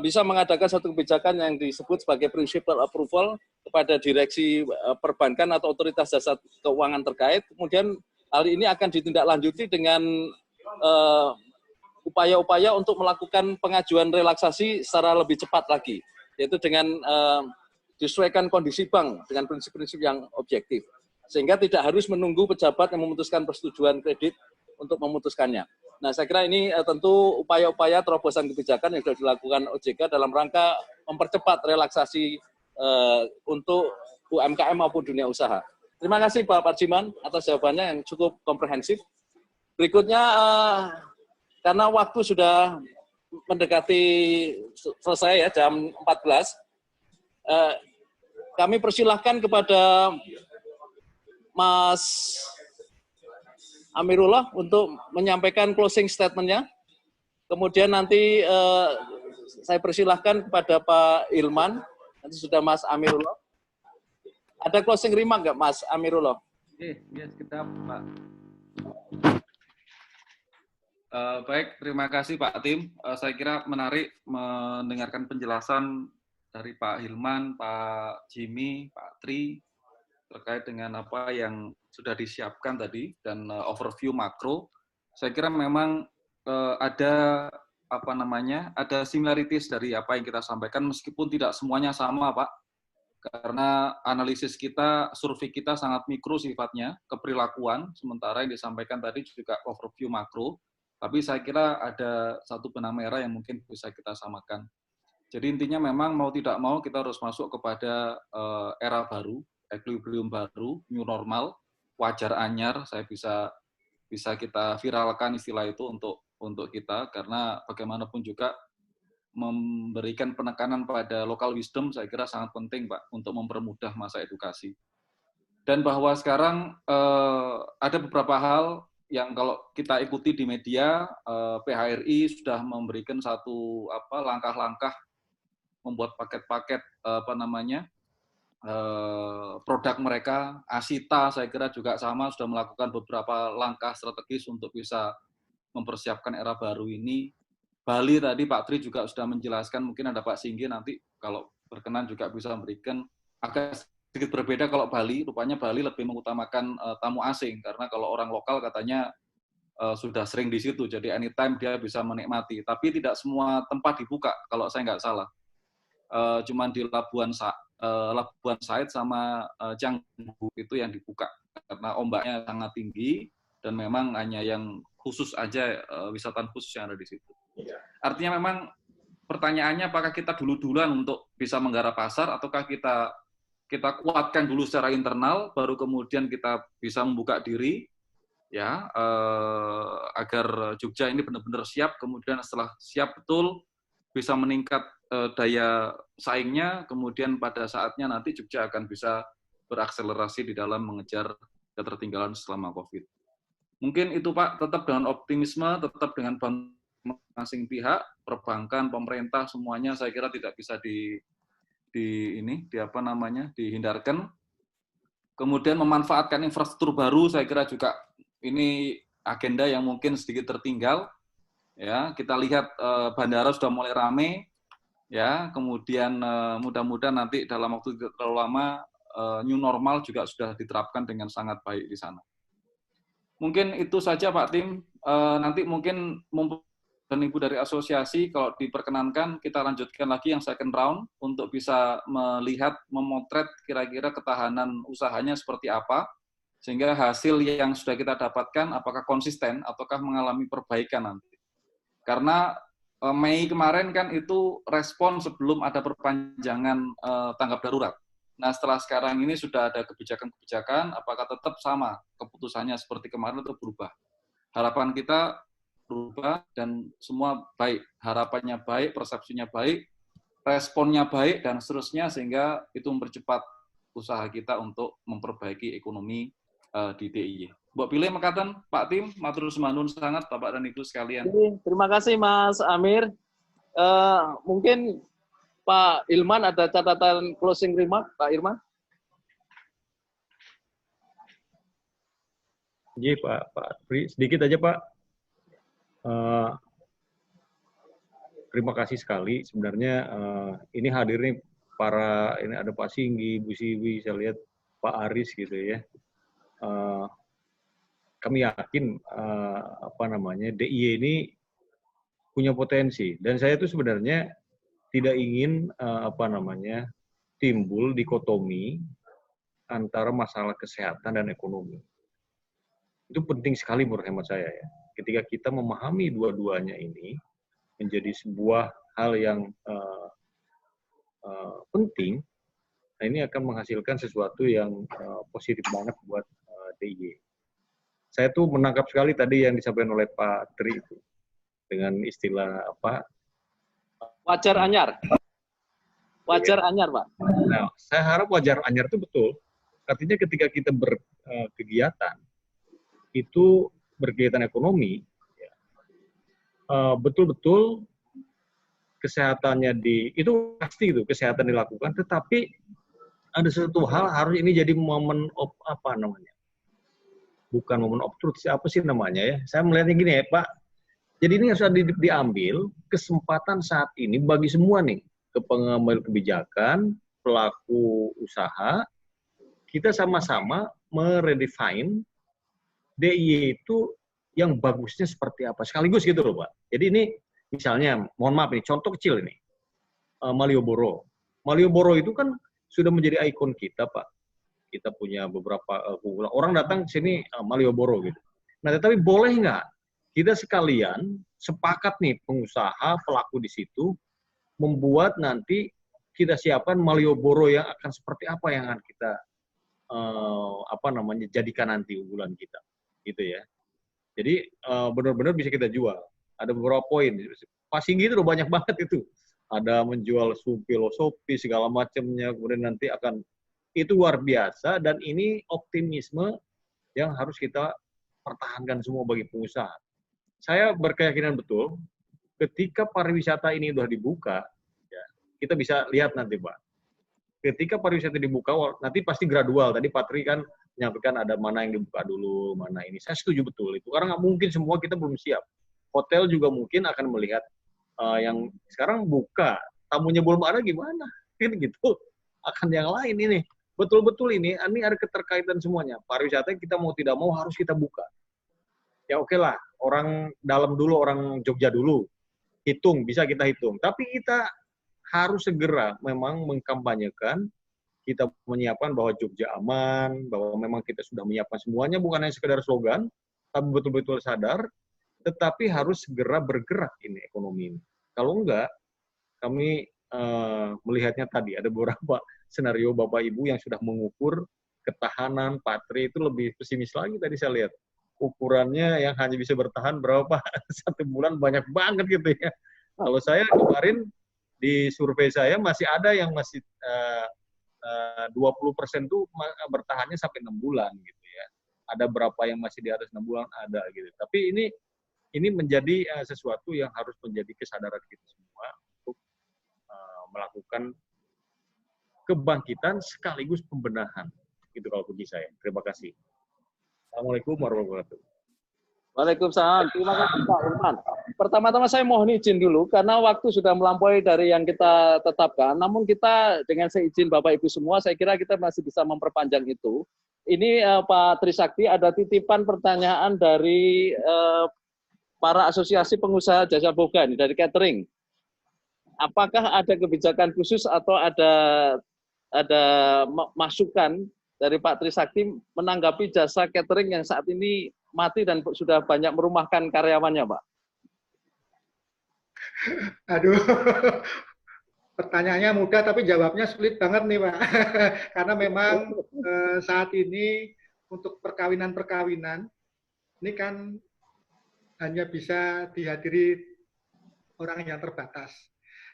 bisa mengadakan satu kebijakan yang disebut sebagai principal approval kepada direksi perbankan atau otoritas jasa keuangan terkait. Kemudian hal ini akan ditindaklanjuti dengan upaya-upaya untuk melakukan pengajuan relaksasi secara lebih cepat lagi, yaitu dengan disesuaikan kondisi bank dengan prinsip-prinsip yang objektif, sehingga tidak harus menunggu pejabat yang memutuskan persetujuan kredit untuk memutuskannya. Nah, saya kira ini tentu upaya-upaya terobosan kebijakan yang sudah dilakukan OJK dalam rangka mempercepat relaksasi untuk UMKM maupun dunia usaha. Terima kasih Pak Parjiman atas jawabannya yang cukup komprehensif. Berikutnya, karena waktu sudah mendekati selesai ya, jam 14, kami persilahkan kepada Mas Amirullah untuk menyampaikan closing statement-nya. Kemudian nanti saya persilahkan kepada Pak Hilman, nanti sudah Mas Amirullah. Ada closing remark nggak Mas Amirullah? Oke, yes, kita Pak. Baik, terima kasih Pak Tim. Saya kira menarik mendengarkan penjelasan dari Pak Hilman, Pak Jimmy, Pak Tri, terkait dengan apa yang sudah disiapkan tadi dan overview makro. Saya kira memang ada ada similarities dari apa yang kita sampaikan, meskipun tidak semuanya sama Pak, karena analisis kita, survei kita sangat mikro sifatnya, keperlakuan, sementara yang disampaikan tadi juga overview makro. Tapi saya kira ada satu benang merah yang mungkin bisa kita samakan. Jadi intinya memang mau tidak mau kita harus masuk kepada era baru, equilibrium baru, new normal, wajar anyar. Saya bisa kita viralkan istilah itu untuk kita, karena bagaimanapun juga memberikan penekanan pada local wisdom saya kira sangat penting Pak untuk mempermudah masa edukasi. Dan bahwa sekarang ada beberapa hal yang kalau kita ikuti di media, PHRI sudah memberikan satu langkah-langkah membuat paket-paket produk mereka. Asita saya kira juga sama, sudah melakukan beberapa langkah strategis untuk bisa mempersiapkan era baru ini. Bali tadi Pak Tri juga sudah menjelaskan, mungkin ada Pak Singgi nanti kalau berkenan juga bisa memberikan. Agak sedikit berbeda kalau Bali, rupanya Bali lebih mengutamakan tamu asing, karena kalau orang lokal katanya sudah sering di situ, jadi anytime dia bisa menikmati. Tapi tidak semua tempat dibuka, kalau saya nggak salah. Cuman di Labuan Said sama Canggu itu yang dibuka, karena ombaknya sangat tinggi, dan memang hanya yang khusus aja, wisatawan khusus yang ada di situ. Artinya memang pertanyaannya apakah kita dulu-duluan untuk bisa menggarap pasar, ataukah kita kuatkan dulu secara internal, baru kemudian kita bisa membuka diri, ya, agar Jogja ini benar-benar siap, kemudian setelah siap betul, bisa meningkat daya saingnya, kemudian pada saatnya nanti Jogja akan bisa berakselerasi di dalam mengejar ketertinggalan selama COVID. Mungkin itu Pak, tetap dengan optimisme, tetap dengan masing pihak, perbankan, pemerintah, semuanya saya kira tidak bisa dihindarkan. Kemudian memanfaatkan infrastruktur baru, saya kira juga ini agenda yang mungkin sedikit tertinggal. Ya, kita lihat bandara sudah mulai ramai, ya. Kemudian mudah-mudahan nanti dalam waktu tidak terlalu lama new normal juga sudah diterapkan dengan sangat baik di sana. Mungkin itu saja Pak Tim. Nanti mungkin dan Ibu dari asosiasi, kalau diperkenankan kita lanjutkan lagi yang second round untuk bisa melihat, memotret kira-kira ketahanan usahanya seperti apa, sehingga hasil yang sudah kita dapatkan apakah konsisten ataukah mengalami perbaikan nanti. Karena Mei kemarin kan itu respon sebelum ada perpanjangan tanggap darurat. Nah, setelah sekarang ini sudah ada kebijakan-kebijakan, apakah tetap sama keputusannya seperti kemarin atau berubah? Harapan kita berubah dan semua baik. Harapannya baik, persepsinya baik, responnya baik, dan seterusnya, sehingga itu mempercepat usaha kita untuk memperbaiki ekonomi di DIY. Mbak Pilih mekaten, Pak Tim, matur nuwun sangat Bapak dan Ibu sekalian. Terima kasih Mas Amir. Mungkin Pak Ilman ada catatan closing remark, Pak Irman? Iya Pak Pri, sedikit aja Pak. Terima kasih sekali. Sebenarnya ini hadir nih ini ada Pak Singgi, Bu Siwi, saya lihat Pak Aris gitu ya. Kami yakin DIY ini punya potensi, dan saya itu sebenarnya tidak ingin timbul dikotomi antara masalah kesehatan dan ekonomi. Itu penting sekali menurut hemat saya ya. Ketika kita memahami dua-duanya ini menjadi sebuah hal yang penting, nah ini akan menghasilkan sesuatu yang positif banget buat DIY. Saya tuh menangkap sekali tadi yang disampaikan oleh Pak Tri itu dengan istilah apa? Wajar anyar. Wajar anyar, Pak. Nah, saya harap wajar anyar itu betul. Artinya ketika kita berkegiatan, itu berkegiatan ekonomi, betul-betul kesehatannya itu pasti itu kesehatan dilakukan, tetapi ada satu hal harus ini jadi momen bukan momen of truth, apa sih namanya ya? Saya melihatnya gini ya Pak. Jadi ini harus diambil kesempatan saat ini bagi semua nih, pengambil kebijakan, pelaku usaha, kita sama-sama meredefine DIY itu yang bagusnya seperti apa. Sekaligus gitu loh Pak. Jadi ini misalnya, mohon maaf ini, contoh kecil ini, Malioboro. Malioboro itu kan sudah menjadi ikon kita Pak. Kita punya beberapa orang datang ke sini Malioboro gitu. Nah tetapi boleh nggak kita sekalian sepakat nih pengusaha, pelaku di situ, membuat nanti kita siapkan Malioboro yang akan seperti apa yang akan kita jadikan nanti unggulan kita, gitu ya. Jadi benar-benar bisa kita jual. Ada beberapa poin. Passing gitu udah banyak banget itu. Ada menjual filosofi segala macamnya, kemudian nanti akan itu luar biasa, dan ini optimisme yang harus kita pertahankan semua bagi pengusaha. Saya berkeyakinan betul, ketika pariwisata ini sudah dibuka, ya, kita bisa lihat nanti Pak. Ketika pariwisata dibuka, nanti pasti gradual. Tadi Pak Tri kan menyampaikan ada mana yang dibuka dulu, mana ini. Saya setuju betul itu. Karena nggak mungkin semua kita belum siap. Hotel juga mungkin akan melihat yang sekarang buka, tamunya belum ada gimana, gitu. Akan yang lain ini. Betul-betul ini ada keterkaitan semuanya. Pariwisata kita mau tidak mau harus kita buka. Ya oke lah, orang dalam dulu, orang Jogja dulu. Bisa kita hitung. Tapi kita harus segera memang mengkampanyekan, kita menyiapkan bahwa Jogja aman, bahwa memang kita sudah menyiapkan semuanya, bukan hanya sekedar slogan, tapi betul-betul sadar, tetapi harus segera bergerak ini ekonomi ini. Kalau enggak, kami melihatnya tadi, ada beberapa senario Bapak Ibu yang sudah mengukur ketahanan, Pak Tri itu lebih pesimis lagi tadi saya lihat. Ukurannya yang hanya bisa bertahan berapa, 1 bulan banyak banget gitu ya. Kalau saya kemarin, di survei saya masih ada yang masih 20% tuh bertahannya sampai 6 bulan gitu ya. Ada berapa yang masih di atas 6 bulan ada gitu. Tapi ini menjadi sesuatu yang harus menjadi kesadaran kita semua untuk melakukan kebangkitan sekaligus pembenahan. Itu kalau bagi saya. Terima kasih. Assalamualaikum warahmatullahi wabarakatuh. Waalaikumsalam. Terima kasih Pak Irman. Pertama-tama saya mohon izin dulu, karena waktu sudah melampaui dari yang kita tetapkan. Namun kita dengan seizin Bapak Ibu semua, saya kira kita masih bisa memperpanjang itu. Ini Pak Trisakti, ada titipan pertanyaan dari para asosiasi pengusaha jasa boga ini, dari catering. Apakah ada kebijakan khusus atau ada masukan dari Pak Trisakti menanggapi jasa catering yang saat ini mati dan sudah banyak merumahkan karyawannya, Pak? Aduh, pertanyaannya mudah tapi jawabnya sulit banget nih Pak. Karena memang saat ini untuk perkawinan-perkawinan ini kan hanya bisa dihadiri orang yang terbatas.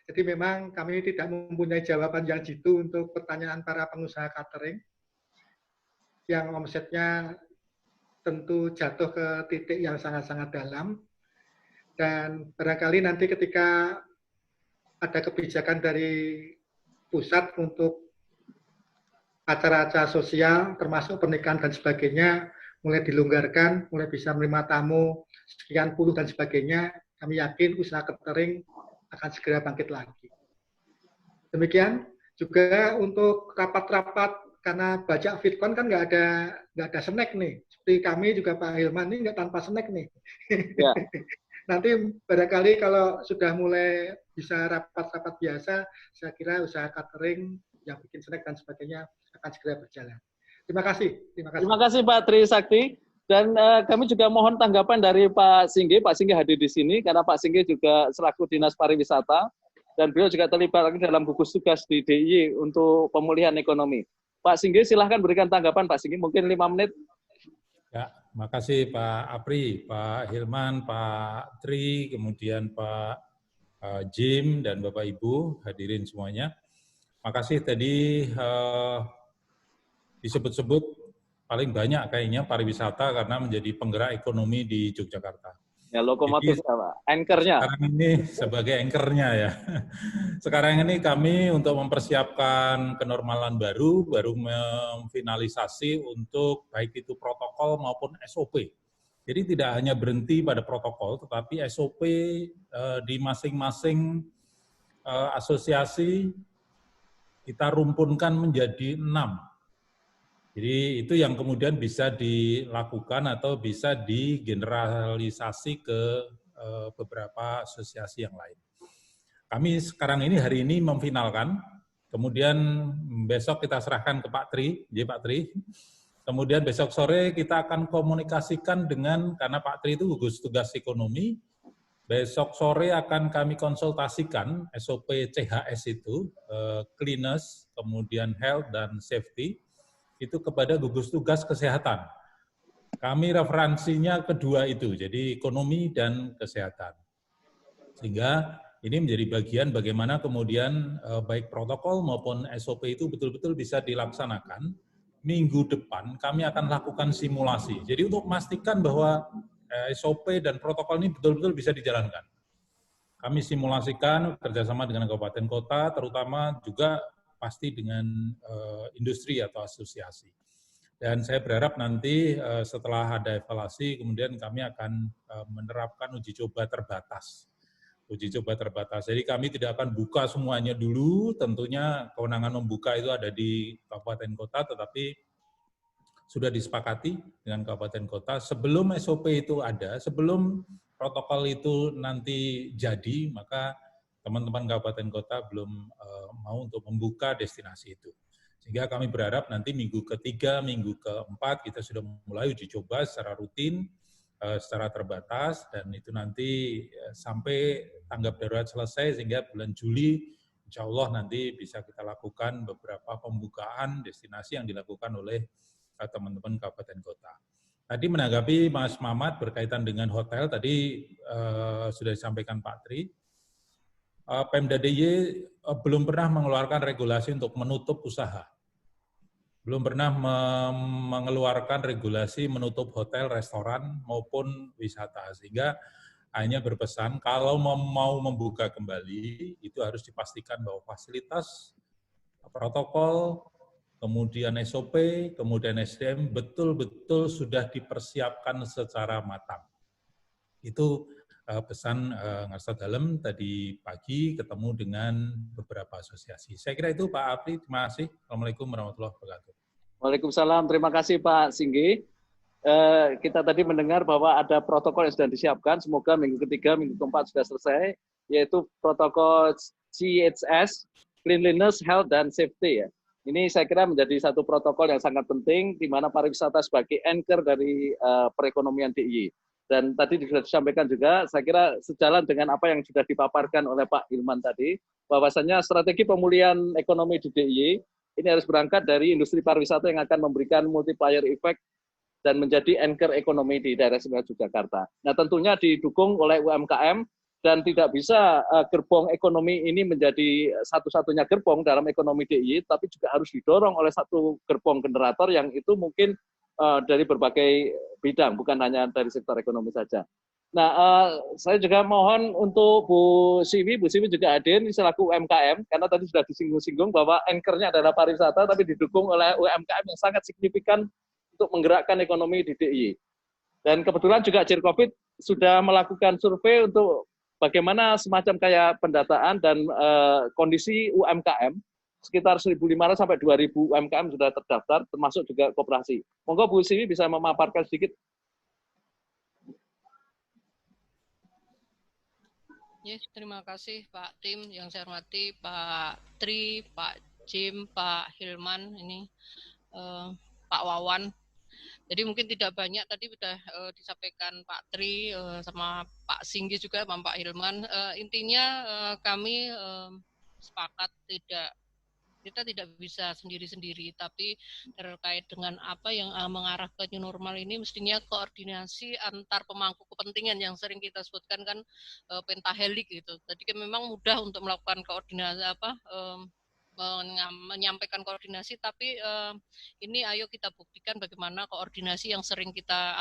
Jadi memang kami tidak mempunyai jawaban yang jitu untuk pertanyaan para pengusaha catering yang omsetnya tentu jatuh ke titik yang sangat-sangat dalam. Dan barangkali nanti ketika ada kebijakan dari pusat untuk acara-acara sosial, termasuk pernikahan dan sebagainya, mulai dilonggarkan, mulai bisa menerima tamu sekian puluh dan sebagainya, kami yakin usaha catering akan segera bangkit lagi. Demikian juga untuk rapat-rapat, karena Bajak Fitcon kan nggak ada snack nih. Seperti kami juga Pak Hilman ini nggak tanpa snack nih. Ya. Nanti barangkali kalau sudah mulai bisa rapat-rapat biasa, saya kira usaha catering yang bikin snack dan sebagainya akan segera berjalan. Terima kasih. Terima kasih Pak Tri Sakti. Dan kami juga mohon tanggapan dari Pak Singgi. Pak Singgi hadir di sini karena Pak Singgi juga selaku Dinas Pariwisata dan beliau juga terlibat lagi dalam gugus tugas di DIY untuk pemulihan ekonomi. Pak Singgi silahkan berikan tanggapan Pak Singgi, mungkin 5 menit. Ya, makasih Pak Apri, Pak Hilman, Pak Tri, kemudian Pak Jim dan Bapak Ibu hadirin semuanya. Makasih tadi disebut-sebut paling banyak kayaknya pariwisata karena menjadi penggerak ekonomi di Yogyakarta. Ya, lokomotif apa? Anchor-nya. Sekarang ini sebagai anchor-nya ya. Sekarang ini kami untuk mempersiapkan kenormalan baru memfinalisasi untuk baik itu protokol maupun SOP. Jadi tidak hanya berhenti pada protokol, tetapi SOP di masing-masing asosiasi kita rumpunkan menjadi 6. Jadi itu yang kemudian bisa dilakukan atau bisa digeneralisasi ke beberapa asosiasi yang lain. Kami sekarang ini hari ini memfinalkan, kemudian besok kita serahkan ke Pak Tri, Pak Tri. Kemudian besok sore kita akan komunikasikan dengan, karena Pak Tri itu gugus tugas ekonomi, besok sore akan kami konsultasikan SOP CHS itu, cleanliness, kemudian health dan safety, itu kepada gugus tugas kesehatan. Kami referensinya kedua itu, jadi ekonomi dan kesehatan. Sehingga ini menjadi bagian bagaimana kemudian baik protokol maupun SOP itu betul-betul bisa dilaksanakan. Minggu depan kami akan lakukan simulasi. Jadi untuk memastikan bahwa SOP dan protokol ini betul-betul bisa dijalankan. Kami simulasikan kerjasama dengan kabupaten kota, terutama juga pasti dengan industri atau asosiasi. Dan saya berharap nanti setelah ada evaluasi, kemudian kami akan menerapkan uji coba terbatas. Uji coba terbatas. Jadi kami tidak akan buka semuanya dulu, tentunya kewenangan membuka itu ada di kabupaten kota, tetapi sudah disepakati dengan kabupaten kota. Sebelum SOP itu ada, sebelum protokol itu nanti jadi, maka teman-teman kabupaten kota belum mau untuk membuka destinasi itu. Sehingga kami berharap nanti minggu ketiga, minggu keempat kita sudah mulai uji coba secara rutin, secara terbatas, dan itu nanti sampai tanggap darurat selesai sehingga bulan Juli insya Allah nanti bisa kita lakukan beberapa pembukaan destinasi yang dilakukan oleh teman-teman kabupaten kota. Tadi menanggapi Mas Mamat berkaitan dengan hotel, tadi sudah disampaikan Pak Tri, Pemda DIY belum pernah mengeluarkan regulasi untuk menutup usaha. Belum pernah mengeluarkan regulasi menutup hotel, restoran, maupun wisata. Sehingga hanya berpesan kalau mau membuka kembali, itu harus dipastikan bahwa fasilitas, protokol, kemudian SOP, kemudian SDM betul-betul sudah dipersiapkan secara matang. Itu pesan Ngarsa Dalem tadi pagi ketemu dengan beberapa asosiasi. Saya kira itu Pak Apri, terima kasih. Assalamualaikum warahmatullahi wabarakatuh. Waalaikumsalam, terima kasih Pak Singgi. Kita tadi mendengar bahwa ada protokol yang sudah disiapkan, semoga minggu ketiga, minggu keempat sudah selesai, yaitu protokol CHS, Cleanliness, Health, dan Safety. Ya. Ini saya kira menjadi satu protokol yang sangat penting, di mana pariwisata sebagai anchor dari perekonomian DIY. Dan tadi sudah disampaikan juga, saya kira sejalan dengan apa yang sudah dipaparkan oleh Pak Hilman tadi, bahwasannya strategi pemulihan ekonomi di DIY ini harus berangkat dari industri pariwisata yang akan memberikan multiplier effect dan menjadi anchor ekonomi di daerah istimewa Yogyakarta. Nah, tentunya didukung oleh UMKM dan tidak bisa gerbong ekonomi ini menjadi satu-satunya gerbong dalam ekonomi DIY, tapi juga harus didorong oleh satu gerbong generator yang itu mungkin dari berbagai bidang, bukan hanya dari sektor ekonomi saja. Nah, saya juga mohon untuk Bu Siwi juga hadir selaku UMKM, karena tadi sudah disinggung-singgung bahwa anchor-nya adalah pariwisata, tapi didukung oleh UMKM yang sangat signifikan untuk menggerakkan ekonomi di DIY. Dan kebetulan juga JIRCOVID sudah melakukan survei untuk bagaimana semacam kayak pendataan dan kondisi UMKM, sekitar 1.500 sampai 2.000 UMKM sudah terdaftar, termasuk juga koperasi. Monggo Bu Siwi bisa memaparkan sedikit. Ya, terima kasih Pak Tim, yang saya hormati Pak Tri, Pak Jim, Pak Hilman, ini Pak Wawan. Jadi mungkin tidak banyak tadi sudah disampaikan Pak Tri sama Pak Singgi juga sama Pak Hilman. Intinya kami sepakat kita tidak bisa sendiri-sendiri, tapi terkait dengan apa yang mengarah ke new normal ini mestinya koordinasi antar pemangku kepentingan yang sering kita sebutkan kan pentahelik gitu. Jadi memang mudah untuk melakukan koordinasi menyampaikan koordinasi, tapi ini ayo kita buktikan bagaimana koordinasi yang sering kita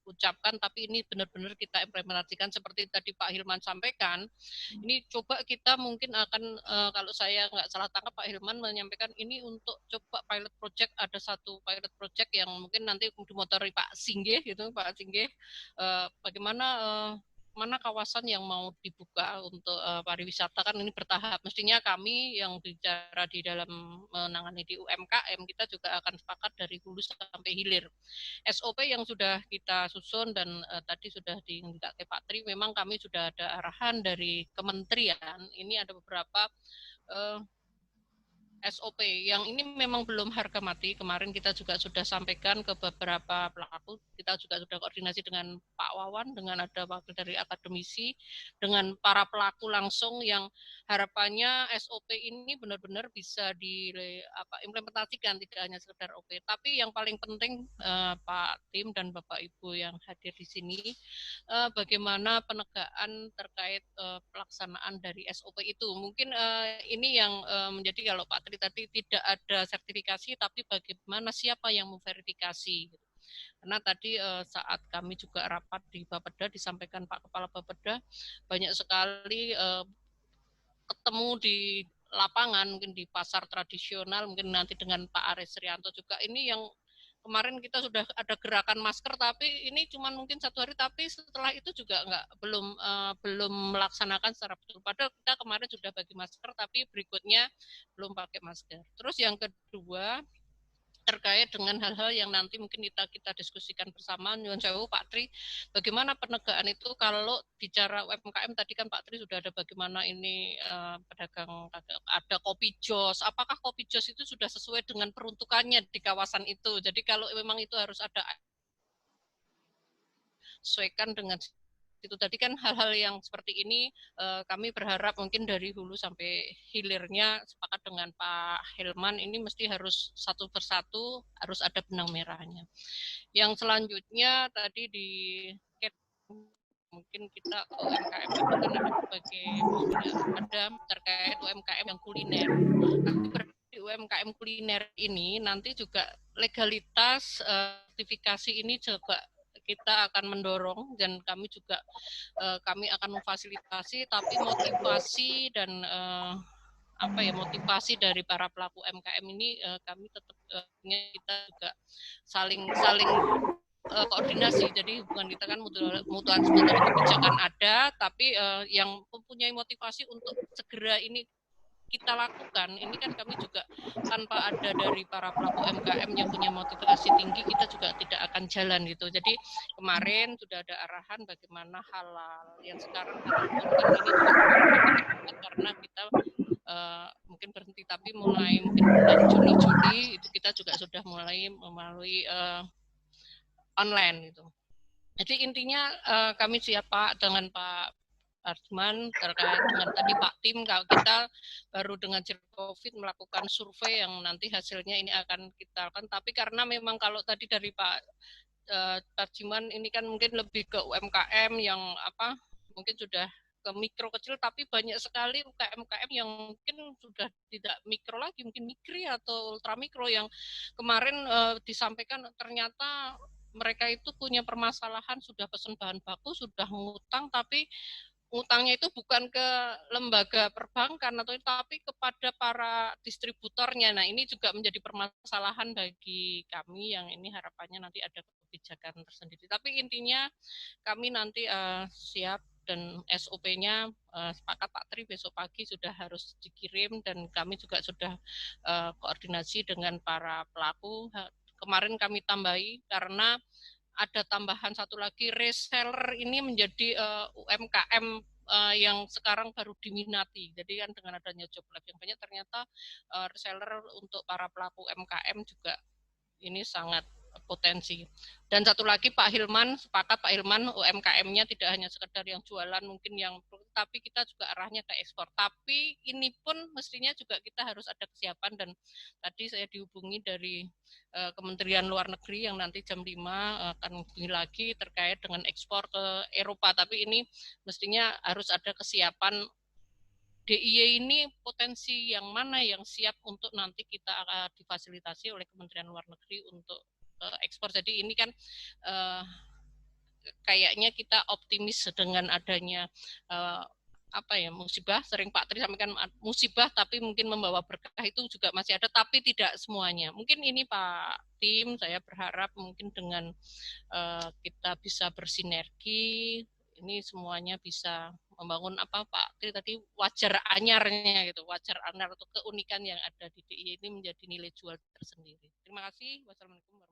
ucapkan, tapi ini benar-benar kita implementasikan seperti tadi Pak Hilman sampaikan. Ini coba kita mungkin akan kalau saya nggak salah tangkap Pak Hilman menyampaikan ini untuk coba pilot project, ada satu pilot project yang mungkin nanti dimotori Pak Singgih gitu, Pak Singgih, bagaimana mana kawasan yang mau dibuka untuk pariwisata, kan ini bertahap. Mestinya kami yang bicara di dalam menangani di UMKM, kita juga akan sepakat dari hulu sampai hilir. SOP yang sudah kita susun dan tadi sudah diminta ke Pak Tri, memang kami sudah ada arahan dari kementerian. Ini ada beberapa SOP yang ini memang belum harga mati. Kemarin kita juga sudah sampaikan ke beberapa pelaku, kita juga sudah koordinasi dengan Pak Wawan, dengan ada wakil dari akademisi, dengan para pelaku langsung yang harapannya SOP ini benar-benar bisa diimplementasikan, tidak hanya sekedar OP. Tapi yang paling penting Pak Tim dan Bapak Ibu yang hadir di sini, bagaimana penegakan terkait pelaksanaan dari SOP itu. Mungkin ini yang menjadi kalau Pak Tri tadi tidak ada sertifikasi, tapi bagaimana siapa yang memverifikasi. Karena tadi saat kami juga rapat di Bapeda disampaikan Pak Kepala Bapeda, banyak sekali ketemu di lapangan, mungkin di pasar tradisional, mungkin nanti dengan Pak Aris Rianto juga, ini yang kemarin kita sudah ada gerakan masker, tapi ini cuma mungkin 1 hari, tapi setelah itu juga belum melaksanakan secara betul. Padahal kita kemarin sudah bagi masker, tapi berikutnya belum pakai masker. Terus yang kedua, terkait dengan hal-hal yang nanti mungkin kita diskusikan bersama, nyuwun sewu Pak Tri, bagaimana penegakan itu kalau bicara UMKM tadi kan Pak Tri sudah ada bagaimana ini pedagang, ada kopi jos, apakah kopi jos itu sudah sesuai dengan peruntukannya di kawasan itu. Jadi kalau memang itu harus ada sesuaikan dengan itu tadi kan hal-hal yang seperti ini kami berharap mungkin dari hulu sampai hilirnya sepakat dengan Pak Hilman, ini mesti harus satu persatu harus ada benang merahnya. Yang selanjutnya tadi di mungkin kita UMKM itu kan ada berbagai, ada terkait UMKM yang kuliner. Nanti di UMKM kuliner ini nanti juga legalitas sertifikasi ini juga kita akan mendorong, dan kami juga kami akan memfasilitasi, tapi motivasi dan motivasi dari para pelaku UMKM ini kami tetap kita juga saling koordinasi. Jadi hubungan kita kan mutualisme dari kebijakan ada, tapi yang mempunyai motivasi untuk segera ini kita lakukan, ini kan kami juga tanpa ada dari para pelaku UMKM yang punya motivasi tinggi, kita juga tidak akan jalan gitu. Jadi kemarin sudah ada arahan bagaimana halal yang sekarang halal kan ini juga karena kita mungkin berhenti, tapi mulai mungkin bulan Juni itu kita juga sudah mulai melalui online gitu. Jadi intinya kami siap Pak dengan Pak Arjman terkait dengan tadi Pak Tim, kalau kita baru dengan COVID melakukan survei yang nanti hasilnya ini akan kita lakukan. Tapi karena memang kalau tadi dari Pak Arjman ini kan mungkin lebih ke UMKM yang apa mungkin sudah ke mikro kecil, tapi banyak sekali UKM-UKM yang mungkin sudah tidak mikro lagi, mungkin mikri atau ultra mikro yang kemarin disampaikan ternyata mereka itu punya permasalahan, sudah pesen bahan baku, sudah ngutang, tapi ngutangnya itu bukan ke lembaga perbankan atau tapi kepada para distributornya. Nah, ini juga menjadi permasalahan bagi kami yang ini harapannya nanti ada kebijakan tersendiri. Tapi intinya kami nanti siap dan SOP-nya sepakat Pak Tri besok pagi sudah harus dikirim dan kami juga sudah koordinasi dengan para pelaku. Kemarin kami tambahi karena ada tambahan satu lagi, reseller ini menjadi UMKM yang sekarang baru diminati. Jadi kan dengan adanya job lab yang banyak ternyata reseller untuk para pelaku UMKM juga ini sangat potensi. Dan satu lagi Pak Hilman, sepakat Pak Hilman, UMKM-nya tidak hanya sekedar yang jualan mungkin yang, tapi kita juga arahnya ke ekspor. Tapi ini pun mestinya juga kita harus ada kesiapan dan tadi saya dihubungi dari Kementerian Luar Negeri yang nanti jam 5 akan hubungi lagi terkait dengan ekspor ke Eropa. Tapi ini mestinya harus ada kesiapan DIY ini potensi yang mana yang siap untuk nanti kita difasilitasi oleh Kementerian Luar Negeri untuk ekspor. Jadi ini kan kayaknya kita optimis dengan adanya apa ya musibah, sering Pak Tri sampaikan musibah tapi mungkin membawa berkah itu juga masih ada, tapi tidak semuanya. Mungkin ini Pak Tim, saya berharap mungkin dengan kita bisa bersinergi, ini semuanya bisa membangun apa Pak Tri tadi wajar anyarnya gitu, wajar anyar atau keunikan yang ada di DIY ini menjadi nilai jual tersendiri. Terima kasih. Wassalamualaikum.